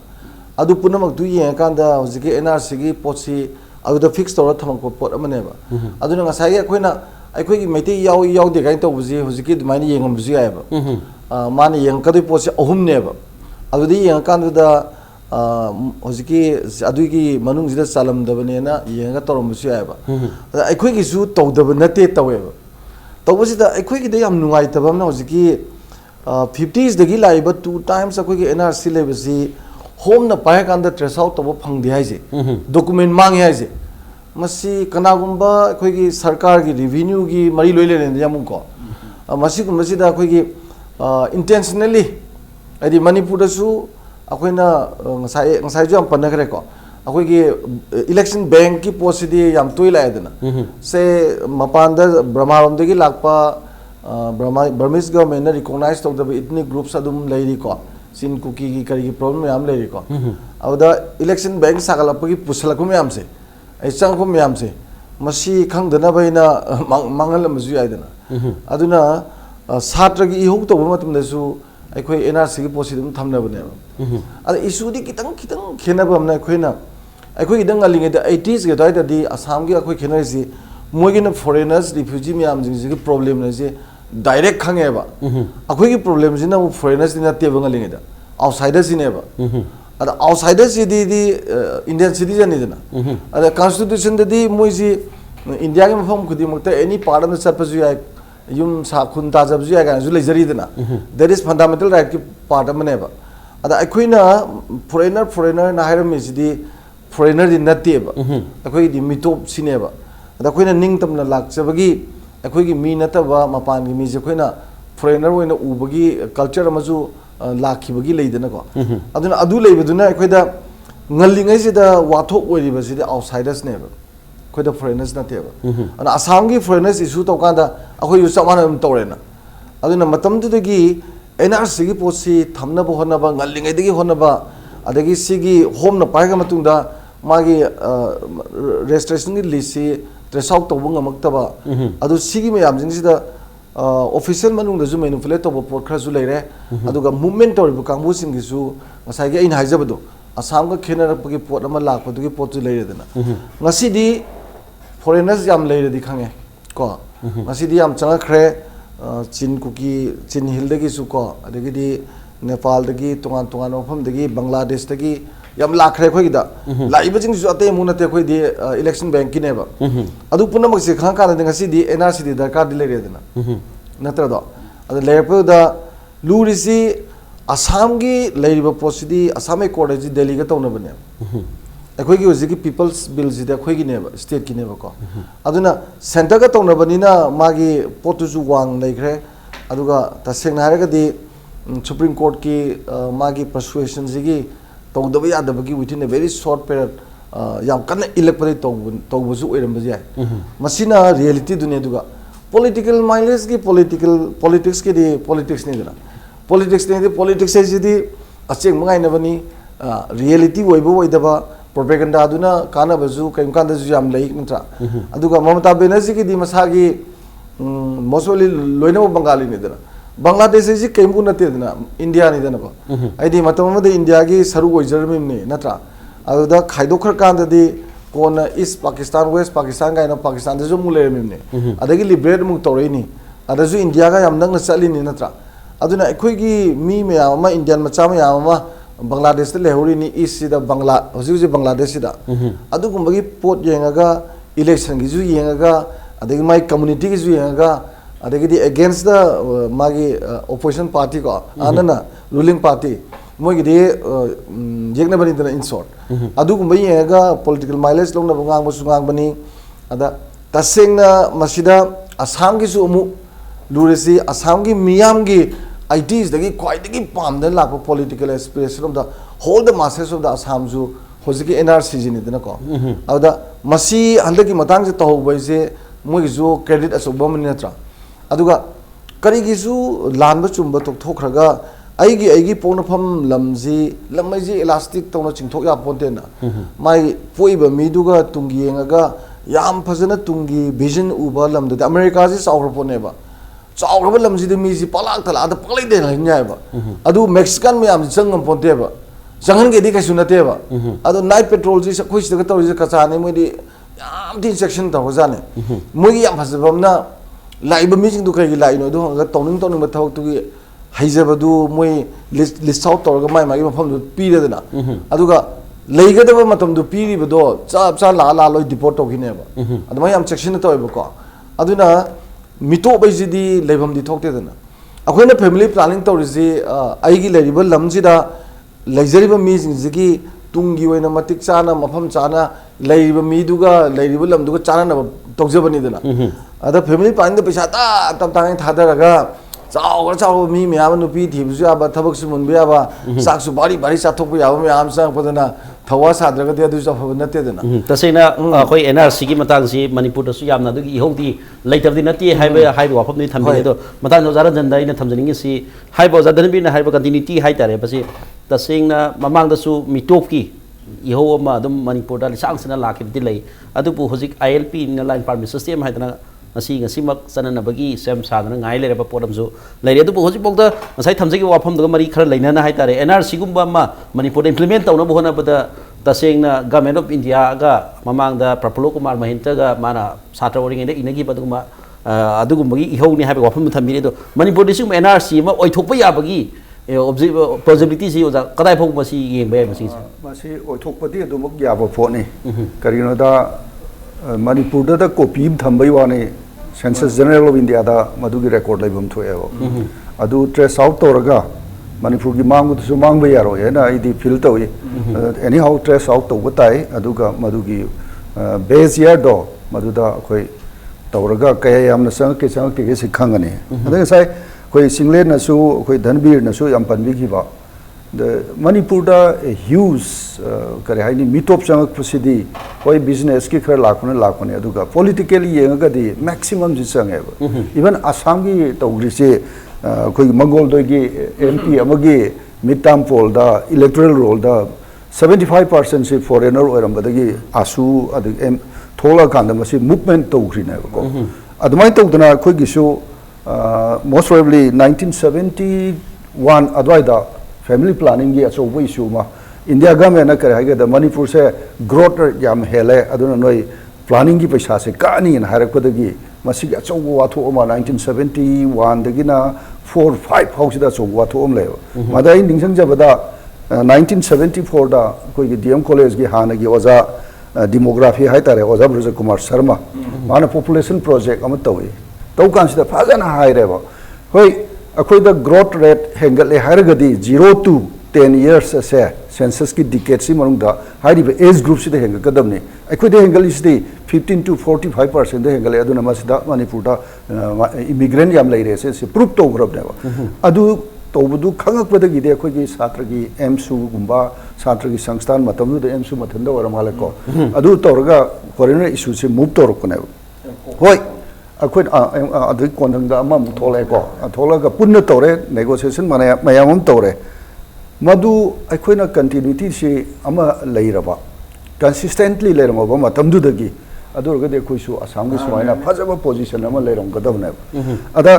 adu punamak du ye kanda hojiki NRC gi potsi adu da fix tora thamang ko pot amane ba adu na ngasai akoina aikoi gi meiti yaw de gain to buji hojiki dumani yengam buji ai ba mani yeng kadui potsi ahum ne ba adu di yeng kanda da hojiki adu gi manung jida salam da bane na yenga torom buji ai ba aikoi gi zu to da nate tawe ba to buji da aikoi gi da yam nungai tabam na hojiki 50s dagi laiba 2 times akoi ki NRC lebasi home na pae kan da trace out to phang di hai je document mang hai je masi kana gumba akoi ki sarkar ki revenue gi mari loi le ne yamu ko masi kum masi da akoi ki intentionally adi manipur da su akoi na ngasai ju am pan kare ko akoi ki election bank ki posidi yam toi la edna se mapan da brahmaram de gi lakpa Burmese government na recognize to the ethnic groups adum leiri ko sin cookie ki kari ki problem yam leiri ko awda election bank sakala pagi pusala ko yam se ai chang ko yam se masi khang dana baina mangal amju ai dana aduna satra gi ihuk to matum da su ai khoi NRC gi posi dum thamna bane ada issue di kitang khena bam na khoi na ai khoi dang aling da 80s ge dai da di assam gi khoi khena si mogi na foreigners refugee myam jing gi problem na je direct khange ba akhoi ki problem jina foreigners dina te bang aling da outsiders ne ba ada outsiders di Indian citizen ni dina ada constitution da di moi ji India gi mafam khudi mukta any part of the surface ya yum sa khun ta jab ju ya ga ju le jari dina that is fundamental right ki part of ne ba ada akhoi na foreigner na hiram is di foreigner di nateba akhoi di mitop sineba ada khoina ningtamna lakchabagi akhoi gi mi nataba mapan gi mi je khoina foreigner oina ubagi culture amaju lakhibagi leidana ko aduna adu leibaduna akhoida ngallingai sida wathok oiriba sida outsiders neba khoida foreigners nateba ana assam gi foreigners issue tokanda akhoi yu chamana tawrena aduna matam tudagi NRC gi posi thamna bo honaba ngallingai digi honaba adagi sigi home na paiga matungda magi registration gi lisi trace out to bunga maktaba adu sigi mayam jing sida official manung da ju manipulate to pot khra ju leire aduga movement tor bu kangbu sing gi su ngasai gi in haijabado assam ga khenar pagi pot ama lak padu gi pot ju leire dana ngasi di foreigners jam leire di khange ko ngasi di am changa khre chin kuki chin hill dagi su ko adagi di Nepal dagi tungan tungan mafam dagi Bangladesh dagi yam lakhre khoi da laiba jing su ate mu nate khoi di election bank ki neba adu punam se khang ka da ngasi di NRC di darkar di lere dana natra do adu lepo da lurisi assam gi leiriba posidi assam college delhi ga tawna bane akhoi gi ozigi people's bill ji da khoi gi neba state ki neba ko aduna center ga tawna banina magi potu ju wang leikre aduga taseng haraga di Supreme Court ki magi persuasion zigi tawdaba yadabagi within a very short period yam kana electoral tawbuzu oiram bajai masina reality dunia duga political mileage ki politics ki di politics ni dana politics ni di politics ai di acheng mangai na bani reality oibo oidaba propaganda aduna kana bazu kaim kanda ju yam lai ntra aduga Mamata Banerjee ki di masagi mostly loina Bengali ni dana Bangladesh is kembu nate dana India ni dana ba aidi matam ma de India gi saru oijarmi ni natra aduda khaidokhr kanda di kona East Pakistan West Pakistan ga na Pakistan de mu le mi ni adagi liberate mu tore ni adaju India ga yam nang na chali ni natra aduna ekhoi gi mi me ama Indian macha ma ama Bangladesh le hori ni East da Bangla hoji Bangladesh da adu gumbagi pot yengaga election gi ju yengaga adagi mai community gi ju yengaga adagi against the magi opposition party ko anana ruling party mogi de jegna bani dana in short adu gumbai yega political mileage longna bangang bu sungang bani ada tasengna masida assam gi su mu lurisi assam gi miyam gi ideas dagi kwai dagi pam den la political aspiration of the whole the masses of the assam ju hojiki NRC ji ni dana ko ada masi handaki matang se to bai se mogi ju credit asubba mani natra aduga karigisu lanba chumba tokthokraga aigi ponafam lamji lamai elastic tawna chingthok ya pontena mai poiba miduga tungi yengaga yam phajana tungi vision uba lamda America ji saura poneba saura lamji de mi ji palak thala da palai de nyai ba adu Mexican me am jangam ponteba jangan ge di kasu nateba adu night patrol ji khoi sta ka tawri ka chane moi di yam din section ta hojane moi yam phajabamna laiba meeting du kai lai no do ga toning mathau tu gi haijabadu moi list out tor ga mai mai mafam du pi de na aduga leiga da matam du pi ri bado cha la loi deport to gine ba adu mai am section to ba ko aduna mito bai ji di leibam di thokte da na akoina family planning to ri ai gi leiba lam ji da leijariba mi ji gi tungi oina matik chana mafam chana leiba mi duga leiriba lam duga chana na tokjabani da na ada family planning da paisa ta tam tang thadaraga chao mi miyam nupi thibsu aba thabak su mun biya ba sak su bari chathok ya miyam sang padana thawa sadraga de adu chafa natte dana tasena khoi NRC gi matang si Manipur da su yamna du gi hodi leitabdi nati haiba wafam ni thambi do matang no Ranjan da ina thamjani si haiba Dhanabir na haiba continuity hai tare basi tasena mamang da su mitop ki iho ma dum Manipur da sang sana lakib dilai adu pu hojik ILP na line permit system hai dana ngasimak sananabagi sem sadana ngai lereba poramju leire du hoji bokda ngasai thamjagi wafam da mari khara leinana hai tare NRC gumba ma Manipur implement tawna bohona bada tasengna government of India ga mamang da Prafulla Kumar Mahinta ga mana satra oring inde inagi baduma adugumagi ihoni hai wafam thambi do Manipur disum NRC ma oithokpa yabagi possibility si oja kadai phok masi yeng bai masi oithokpati adumuk yaba phone karino da Manipur da copy thambai wane Census General of India da madugi record laibam thoe ado trace out toraga Manipur ki mang tu mang ba yaro ya na idi feel to anyhow stress out to batai aduga madugi base year do maduda khoi tawraga kaya yamna sang ke sikhangani adang sai khoi Chinglen na su khoi Dhanabir na su yam panbi ki ba the Manipur da a huge kare haini mitop sang pusidi khoi business ki khar lakone aduga politically yenga di maximum ji sang even Assam gi tawri se khoi Mangol doi gi MP amagi midterm poll da electoral roll da 75% se foreigner oirambadagi asu adig thola kanda masi movement tawri na ko admai tawdana khoi gi su most probably 1971 adwaida family planning gi aso wei su ma India government na kare haga da Manipur se growth yam hele aduna noi planning gi paisa se kani na harak padagi masi ga aso wa tho ma 1971 dagi na 4-5 house da so wa tho le mada in dingsang jabada 1974 da koi gi DM college gi hana gi oza demography hai tare oza Braja Kumar Sharma mana population project am tawi to kan sida phajana hai re ba hoi akhoi da growth rate hengal le hargadi 0 to 10 years se census ki decade si manung da hari be age group sida hengal kadam ni akhoi de hengal is the 15 to 45% de hengal aduna masida Manipur da immigrant yam lai re se proof to grab ne ba adu तौबदु खंगक पदगी दे अखोगी छात्रगी एमसु गुंबा छात्रगी संस्थान मतमदु दे एमसु मथंदा वरम हालेको अदु तौरगा foreigner issue से move तौरकुने होय अखोय अदु कोनंगदा अमा मुथोलेको अथोलगा पुन्न तौरे negotiation माने मयामम तौरे मदु अखोयना continuity से अमा लैरबा कंसिस्टेंटली लैरमबा मतमदु दगी अदुरगदे अखोयसु असमगी सुमायना फजबा पोजीशन अमा लैरम गदबने अदा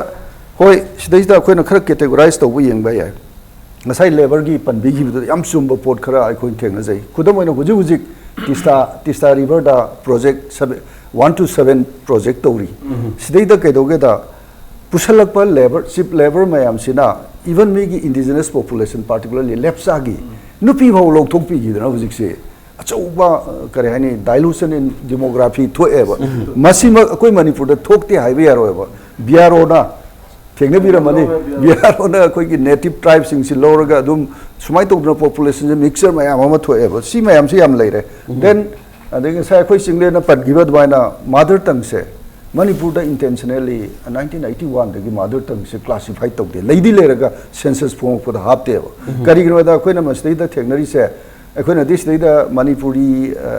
होय सिदैदा अखोयना खर कैटेगराइज तौबु येंबा याय ngasai labor gi panbi gi bidu yam sumba port khara ai khoi thengna jai khudam oina huji huji tista river da project 1 to 7 project tori sidai da kai doge da pusalak pa labor ship labor mayam sina even me gi indigenous population particularly lepsa gi nupi bhau lok thok pi gi da huji se achauba kare hani dilution in demography thoeba masima koi Manipur da thokte haibe yaro ba biaro na thengna biramani biaro na koi ki native tribes sing si loraga dum sumai to population je mixer mayam ama thoeba si mayam si yam leire then adeng sai koi Chinglen na pat giba dwaina mother tongue se Manipur da intentionally 1981 dagi mother tongue se classify tawde leidi leraga census form for the hapte kari gro da koi na masdai da thengnari se अखोना दिस दैदा मणिपुरी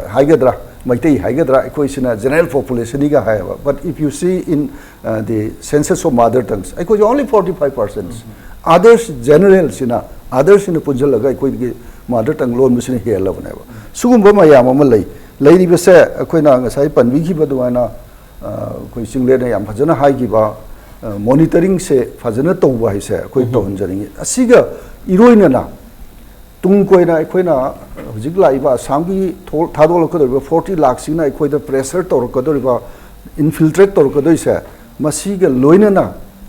हाइगद्रा मैतै हाइगद्रा अखोइसना general population निगा हायबा but if you see in the census of mother tongues अखोइ only 45% others general सिना अदर्स इन पुंजल लगा अखोइ मदर टंग लोन मसिन हेलबनेबा सुगुम मयाम अम लई लैरिबसे अखोइना ngасai पनबिखि बदवाना अखोइ Chinglen याम फजना हाइगिबा मॉनिटरिंग से फजना तौबा हिसे अखोइ तौहनजरिंग असिगा इरोइनना तुम कोईना अखोइना हुजिक लाइबा सामगी थादोलकदोरिबा 40 लाख सिना अखोइदा प्रेशर तौरकदोरिबा इनफिल्ट्रेट तौरकदोइसे मसीगा लोइनना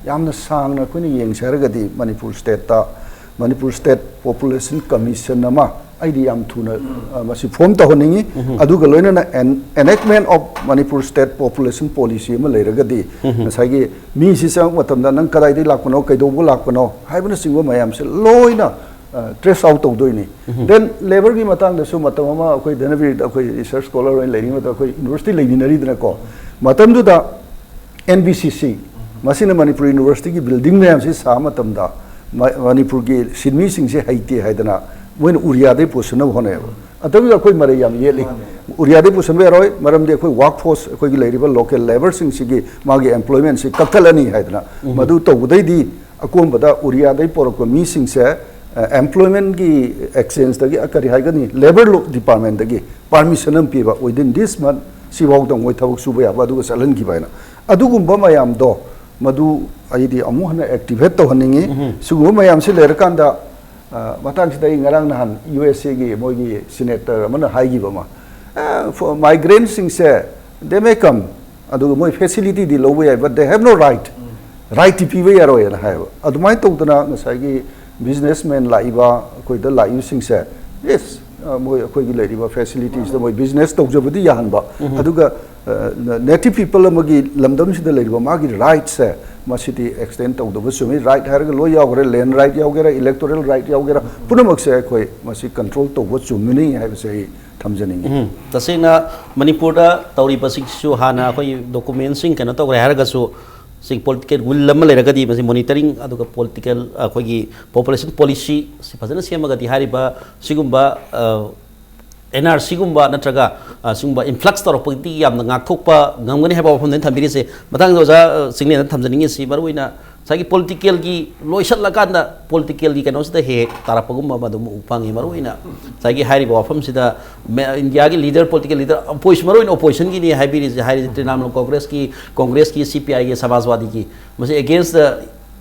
यामना सांगना अखोइना येंगसरगदी मणिपुर स्टेट पॉपुलेशन कमीशन नमा आईडी याम थुना मसी फॉर्म तहोनिंगी अदुगा लोइनना enactment of Manipur state population policy अमा लेरगदी नसागी मी सिसा मतमदा नंग कदाइदि लाकनो कैदोबो लाकनो हाइबना सिंगो मयामसे लोइना ट्रेस आउट तौदोइनी देन लेबर की मतंग दसु मतम अमा अखोइ Dhanabir अखोइ रिसर्च स्कॉलर ओइन लेरिंग मत अखोइ यूनिवर्सिटी लेबिनरी दना को मतम दुदा NBCC मसिना मणिपुर यूनिवर्सिटी की बिल्डिंग में हमसे सा मतम दा मणिपुर की सिनमी सिंह से हाइते हाइदना मोइन उरियादे पोषण होने अतबी अखोइ मरे याम येली उरियादे पोषण बे रोय मरम दे अखोइ वर्क फोर्स अखोइ की लेरिबा लोकल लेबर सिंह सिगी मागे एम्प्लॉयमेंट से कक्कलनी हाइदना मदु तौदई दी अकोमबदा उरियादे पोरको मी सिंह से employment की exchange तगी अकरी हाइगनी labor department तगी permission हम पीबा within this month सिवाउ तंग वही थबक सुबह याबा दुग सलन की बायना अदुगुम बमायाम दो मधु आइडी अमु हने activate तो हनिंगी सुगुम मयाम से लेरकांदा मतंग से तई ngarang nahan USA की मोगी senator मन हाइगी बमा migrants सिंग से they may come अदुग मोई facility दी लोबे है but they have no right to पीबे यारो याना है अदुमाई तो उतना नसागी businessman laiba koi da laiu sing se yes moi koi gi laiba facilities da moi business tok jabudi yahan ba aduga native people amagi lamdam sida laiba magi rights se masiti extend to the busumi right har lo yaugre land right yaugera electoral right yaugera punamak se koi masi control to what sumini hai se thamjani tasena manipur da tauri pasik su hana koi documents sing kana to har ga su sing political will lama le ragadi masi monitoring aduga political koi gi population policy si fazana sema ga di hariba sigumba NRC gumba natraga singba influx tawrapagdi yamna ngakthokpa ngamgani haba wafam den thambiri se matang doja single na thamjani si maruina sagi political gi loisal lakanda political gi kano sida he tarapagumba madum upangi maruina sagi hari wafam sida India gi leader political leader opposition maruina opposition gi ni habiri hari Trinamool Congress ki CPI gi Samajwadi ki mase against the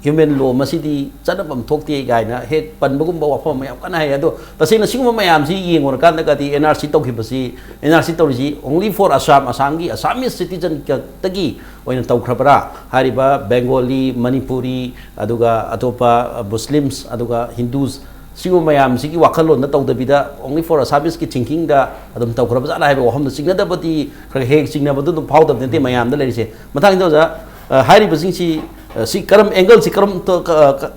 human law masidi chanapam thokti gaina head panbagumba wafam mayam kana hai ado tasina singuma mayam si yengor kan da ti NRC tawkhibasi NRC tawriji only for Assam gi Assamese citizen tagi oina tawkhrabara hariba Bengali Manipuri aduga atopa Muslims aduga Hindus singuma mayam si gi wakhalon na tawdabida only for Assamese ki thinking da adum tawkhrabasa ala haiba wafam da singna da bati khra hek singna badu dum phawdab nte mayam da lerise mathang da hari basing si si karam angle si karam to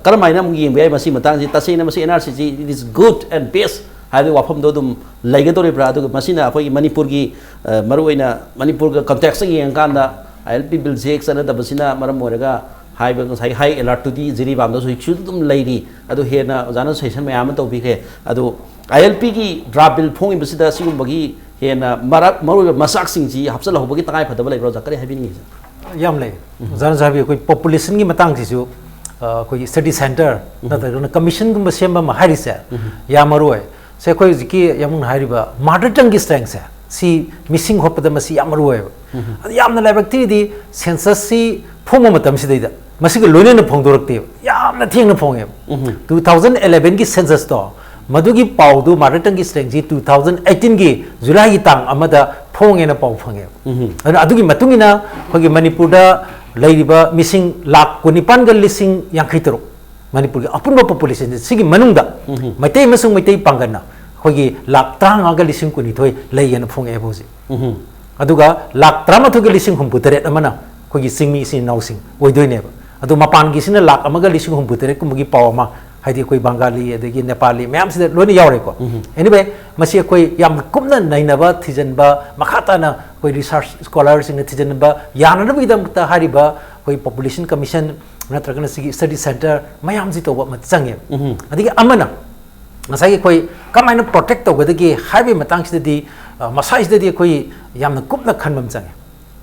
karam aina mungi yeng bai masi matang si tasina masi NRC si it is good and best haibe wafam do dum laiga dore pra adu masina apoi Manipur gi maruina Manipur ga context gi yeng kan da ILP bill 6 ana da basina maram moraga haibe sai high alert to di jiri bam do so chu dum lairi adu hena jana session mayam to bi khe adu ILP gi draft bill phongi basida sigum bagi hena maru masak sing ji hapsal hobagi tangai phadaba lai bro zakari habi ni yam lay zan zabi koi population gi matang si su koi study center na ta commission gum semba ma hari se ya maroi se koi ziki yamun hari ba mother tongue gi strength se si missing hop da masi yam maroi yam na labak ti di census si phom matam si dei da masi ga loine na phong dorok te yam na theng na phong 2011 gi census to madugi pau du mother tongue gi strength ji 2018 gi July gi tang amada phong ena pau phange ana adugi matungina khogi Manipur da leiriba missing lakh kunipan ga lising yankhai taro Manipur gi apunba population sigi manung da maitai masung maitai pangana khogi lakh tang ga lising kuni thoi leiyana phong e boji aduga lakh trama thu ga lising humputare amana khogi singmi sin nausing oidoi ba adu mapan gi sina lakh amaga lising humputare kumgi pawama haidi koi Bengali adagi Nepali mayam sida loni yaure ko anyway masi koi yam kumna nainaba thijanba makhata na koi research scholars in thijanba yana bi dam ta hariba koi population commission natragana sigi study center mayam ji to ba matsange adigi amana masai koi kamaina protect to gadagi haibe matang sidadi masai sidadi koi yamna kumna khanbam change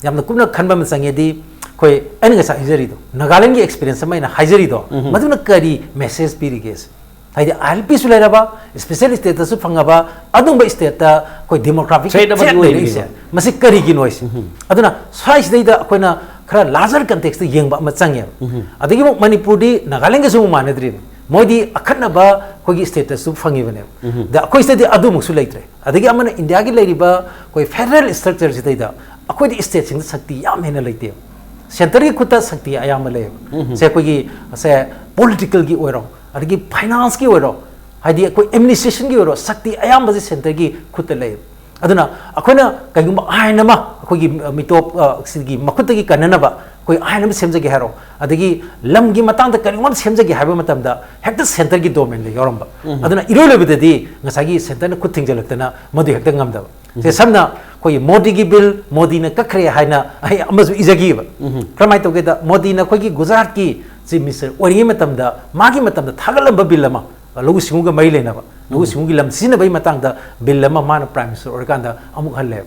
yamna kumna khanbam change di koi ani ga hajari do Nagaland gi experience mai na hajari do maduna kari message piriges haide ILP sulera ba special status su phangaba adumba state ta koi demographic masi kari gi noise aduna size dei da koina khara larger context ta yengba ma changye adigi mo Manipur di Nagaland ga su manadri modi akhanna ba koi gi status su phangi bane da koi state adu mu su leitre adigi amana India gi leiriba koi federal structure ji dei da akoi di state sing sakti yam hena leite center ki kuta sakti ayam le se koi gi se political gi oiro adigi finance gi oiro haidi koi administration gi oiro sakti ayam ba center gi kuta le aduna akoina kaigumba aina ma koi gi mitop gi makuta gi kanana ba koi aina ma semja gi haro adigi lam gi matang da kari mon semja gi haba matam da hekta center gi domain le yoramba aduna irole bidadi ngasagi center na kuting jalaktana madu hekta ngamda se samna koi Modi gi bill Modi na kakre haina ai amazu izagi ba kramai to geda Modi na koi gi Gujarat ki chief minister ori matam da magi matam da thagalam ba bill ma logu singu ga mai lena ba logu singu gi lam sina bai matang da bill ma mana prime minister or kan da amuk halle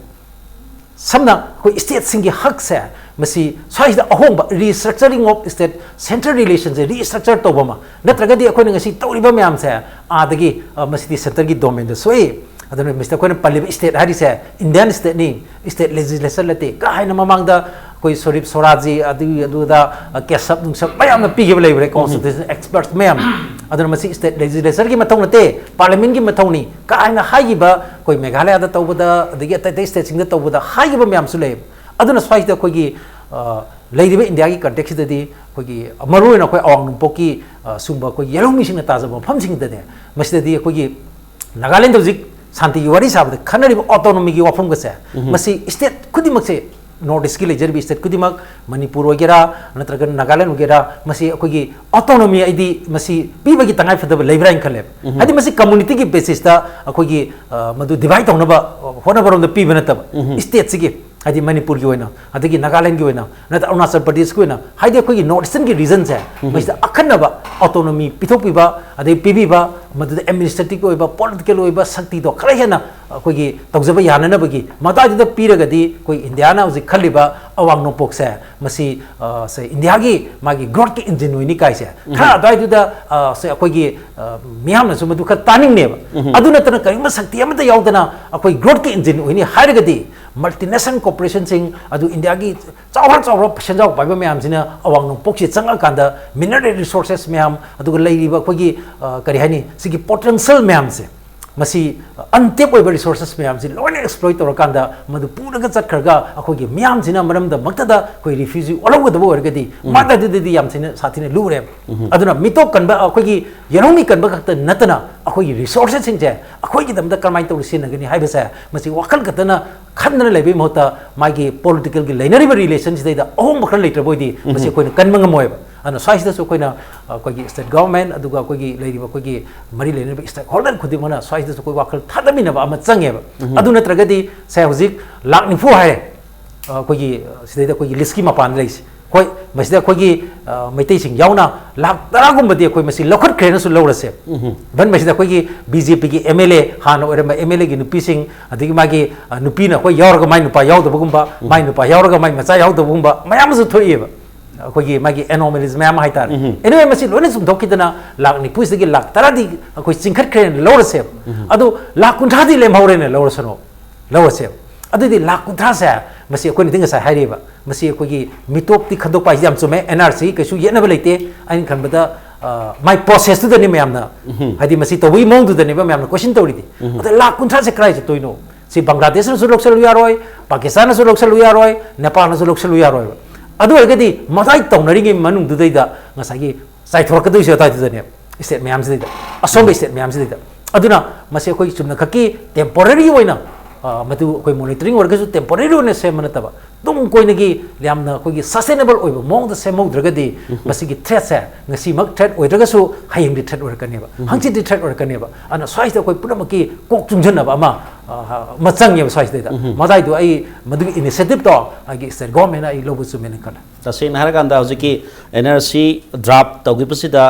samna koi state singi hak se masi size da ahong ba restructuring of state central relations restructure to ba ma natraga di akoi ngasi tawri ba myam se adagi masi di center gi domain da soi adana Mr. Koi Palib state hari se Indian state ni state legislature late ka haina mamang da koi Sorip Soraji adu da kesap dung sap bayam na pigi belai bre constitution experts mayam adana masi state legislature gi matong late parliament gi matong ni ka haina hai ba koi Meghalaya da tawbada adagi atai state sing da tawbada hai ba mayam su le aduna swai da koi gi leiribe India gi context da di koi gi amaru na koi awang poki sumba koi yellow missing na taza ba pham sing da de masi da di koi gi Nagaland zik Santi wari sabda khanari autonomy gi wafam gase masi state khudi makse north east की laser state खुदिमक Manipur वगैरह नत्रग नागालैंड वगैरह मसी अखोगी autonomy आइदी मसी पीबगी तंगाई फदब Lebra इन खले हादि मसी community की basis ता अखोगी मदु divide तौनबा होनबरोम the पीब नतब state सिगी हादि Manipur की होइना अदगी नागालैंड की होइना नत अरुणाचल प्रदेश की होइना हादि अखोगी नॉर्थ ईस्टर्न की रीजन से मसी अखनबा ऑटोनॉमी पिथोपीबा अदे पीबीबा मदु एडमिनिस्ट्रेटिव ओइबा पॉलिटिकल ओइबा शक्ति तो खरा हेना अखोगी तौजबा याननबगी मदादिदा पीरगदी कोई इंडिया ना उजी खलिबा अवांग नोपोक से मसी से इंडिया की मागी ग्रोथ की इंजन होइनी काइसे खरा अदाइदुदा से अखोगी मियाम नसु मदु खर तानिंग नेबा अदु नतना करिमा शक्ति अमता यावदना अखोई ग्रोथ की इंजन होइनी हारगदी मल्टीनेशनल कॉर्पोरेशन सिंग अदु इंडिया की चावहर चावहर पसंजाव पाइबा मैम सिना अवांग नोपोक से चंगा कांदा मिनरल रिसोर्सेस मैम अदु लैरिबा अखोगी करि हानि सिगी पोटेंशियल मैम से मसी अनटेप ओइबा रिसोर्सेस मैम से लोइना एक्सप्लॉइट तौरकांदा मदु पूरगा चटखरगा अखोगी मैम सिना मरमदा मक्तदा कोई रिफ्यूजी ओलवदबो ओरगदी मादादिदि याम सिना साथिने लुरे अदुना मितो कनबा अखोगी यरोमी कनबा खत नतना अखोगी रिसोर्सेस सिंजे अखोगी दमदा करमाइ तौरसिन नगनी हाइबसा मसी वखल कतना खन्ना लेबे मोता मागी पॉलिटिकल की लेनरिबा रिलेशन सिदा अहोम बखर लेत्रबोइदी मसी कोइना कनमंग मोयबा अन स्वाइसदसु कोइना कोइगी स्टेट गवर्नमेंट अदुगा कोइगी लेरिबा कोइगी मरी लेनरिबा स्टेक होल्डर खुदिमना स्वाइसदसु कोइ वाखल थादमिनबा अमा चंगेबा अदु नत्रगदी से हुजिक लाख निफु हाय कोइगी सिदैदा कोइगी लिस्की मपान लेइस कोइ मसिदा कोइगी मैतै सिंग यावना लाख 10 गुमबदी कोइ मसि लखत क्रेनसु लौरसे बन मसिदा कोइगी बीजेपी की एमएलए हान ओरम एमएलए की नुपी सिंग अदिगी मागी नुपीना कोइ यावरगा माइ नुपा यावदबगुम्बा माइ नुपा यावरगा माइ मचा यावदबगुम्बा मयामसु थोइएबा अखोगी मागी एनोमलीज मैम हाइतार एनोवे मसी लोने सुम धोकिदना लाख निपुसदगी लाख 10 दी अखोई चिंखत क्रेन लौरसे अदु लाख 50 दी लेमहौरेने लौरसनो लौरसे अदुदी लाख 50 से मसी अखोनी दिंग सा हाइरेबा मसी अखोगी मिटोप ती खदोक पाइ जाम चुमे एनआरसी कैसु येनबा लेते आइन खनबदा माइ प्रोसेस तु दनि मैमना हादि मसी तोबी मोंग दु दनि मैमना क्वेश्चन तौरिदि अद लाख 50 से क्राइ तोइनो सी बांग्लादेश न लोकसल यारोय पाकिस्तान न लोकसल यारोय नेपाल न लोकसल यारोय अदु अगदी मदाइ तौनरिगे मनुंग दुदैदा ngसागी साइथोरकदु से ताइदने स्टेट मैम से असोम स्टेट मैम से अदुना मसे कोइ चुमना खकी टेम्पोररी होइना मदु कोइ मॉनिटरिंग वर्गसु टेम्पोररी होने से मनतबा तुम कोइनगी यामना कोइगी सस्टेनेबल ओइबो मोंग द सेमौद्रगदी मसिगी थ्रेट से ngasi मक थ्रेट ओइद्रगसु हाइंग दि थ्रेट ओरकनेबा हांगचि दि थ्रेट ओरकनेबा अन स्वाइस कोइ पुनमकी कोक चुंजनबा अमा मचंग स्वाइस देदा मदाइ दु आई मदु इनिशिएटिव तो आगी स्टेट गवर्नमेंट आई लोबु सुमेन खला तसेन हारकांदा हजिकी NRC draft तौगिपसिदा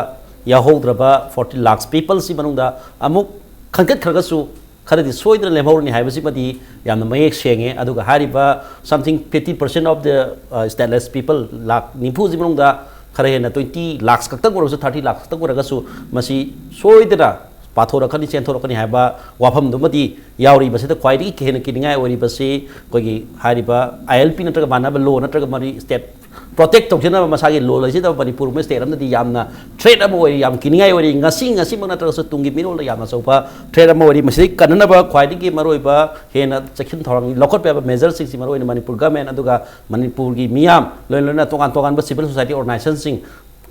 याहोद्रबा 40 lakh people see मनुंदा अमुक खंकत खरगसु खरदी सोइद्र लेमहौरनी हाइबसिमदी यामना मयेक सेंगे अदुगा हारिबा something 50% of the stateless people lakh निफु जिमनुंदा खरे हेना 20 लाख कक्तक ओरसु 30 लाख कक्तक ओरगसु मसी सोइद्रा पाथोरकनी चेंथोरकनी हाइबा वाफम दुमदी यावरी बसिदा क्वाइडी केन किनिंगाय ओरी बसी कोगी हारिबा आईएलपी नत्रगा मानबा लो नत्रगा मरी स्टेट प्रोटेक्ट तौजना मसागे लो लसिदा मणिपुर में स्टेट अमदी यामना थ्रेट अम ओरी याम किनिंगाय ओरी ngasi मग नत्रगा तुंगी मिरोल याम सौपा थ्रेट अम ओरी मसी कननबा क्वाइडी की मरोइबा हेना चखिन थोरंग लोकल पेबा मेजर सिंग मरोइन मणिपुर गवर्नमेंट अदुगा मणिपुर की मियाम लोइलोना तोगान तोगान सिविल सोसाइटी ऑर्गेनाइजेशन सिंग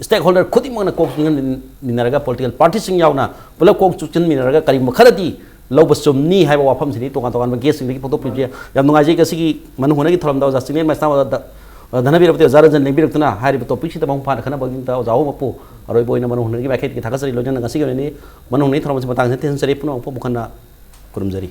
स्टेक होल्डर खुदिमंगना कोक मिनरगा पॉलिटिकल पार्टी सिंग यावना पुलप कोक चुचिन मिनरगा करी मखरदी लौब सुमनी हाइबा वाफम सिनी तोगान तोगान गेस्ट सिंग फोटो पिजे याम नुंगाजे गसिगी मनु होनगी थरमदा जा चिंगलेन मैसनाम धनबीर रंजन लेंबिरक्तना हारिबा टॉपिक सिदा मौं फाना खना बगिंता जाओ मपु अरोय बोइना मनु होनगी मैखेट की थाकासरी लोजन गसिगी मनु होनगी थरमसे बतांग से तेन सरी पुनो पो बुखना कुरुमजरी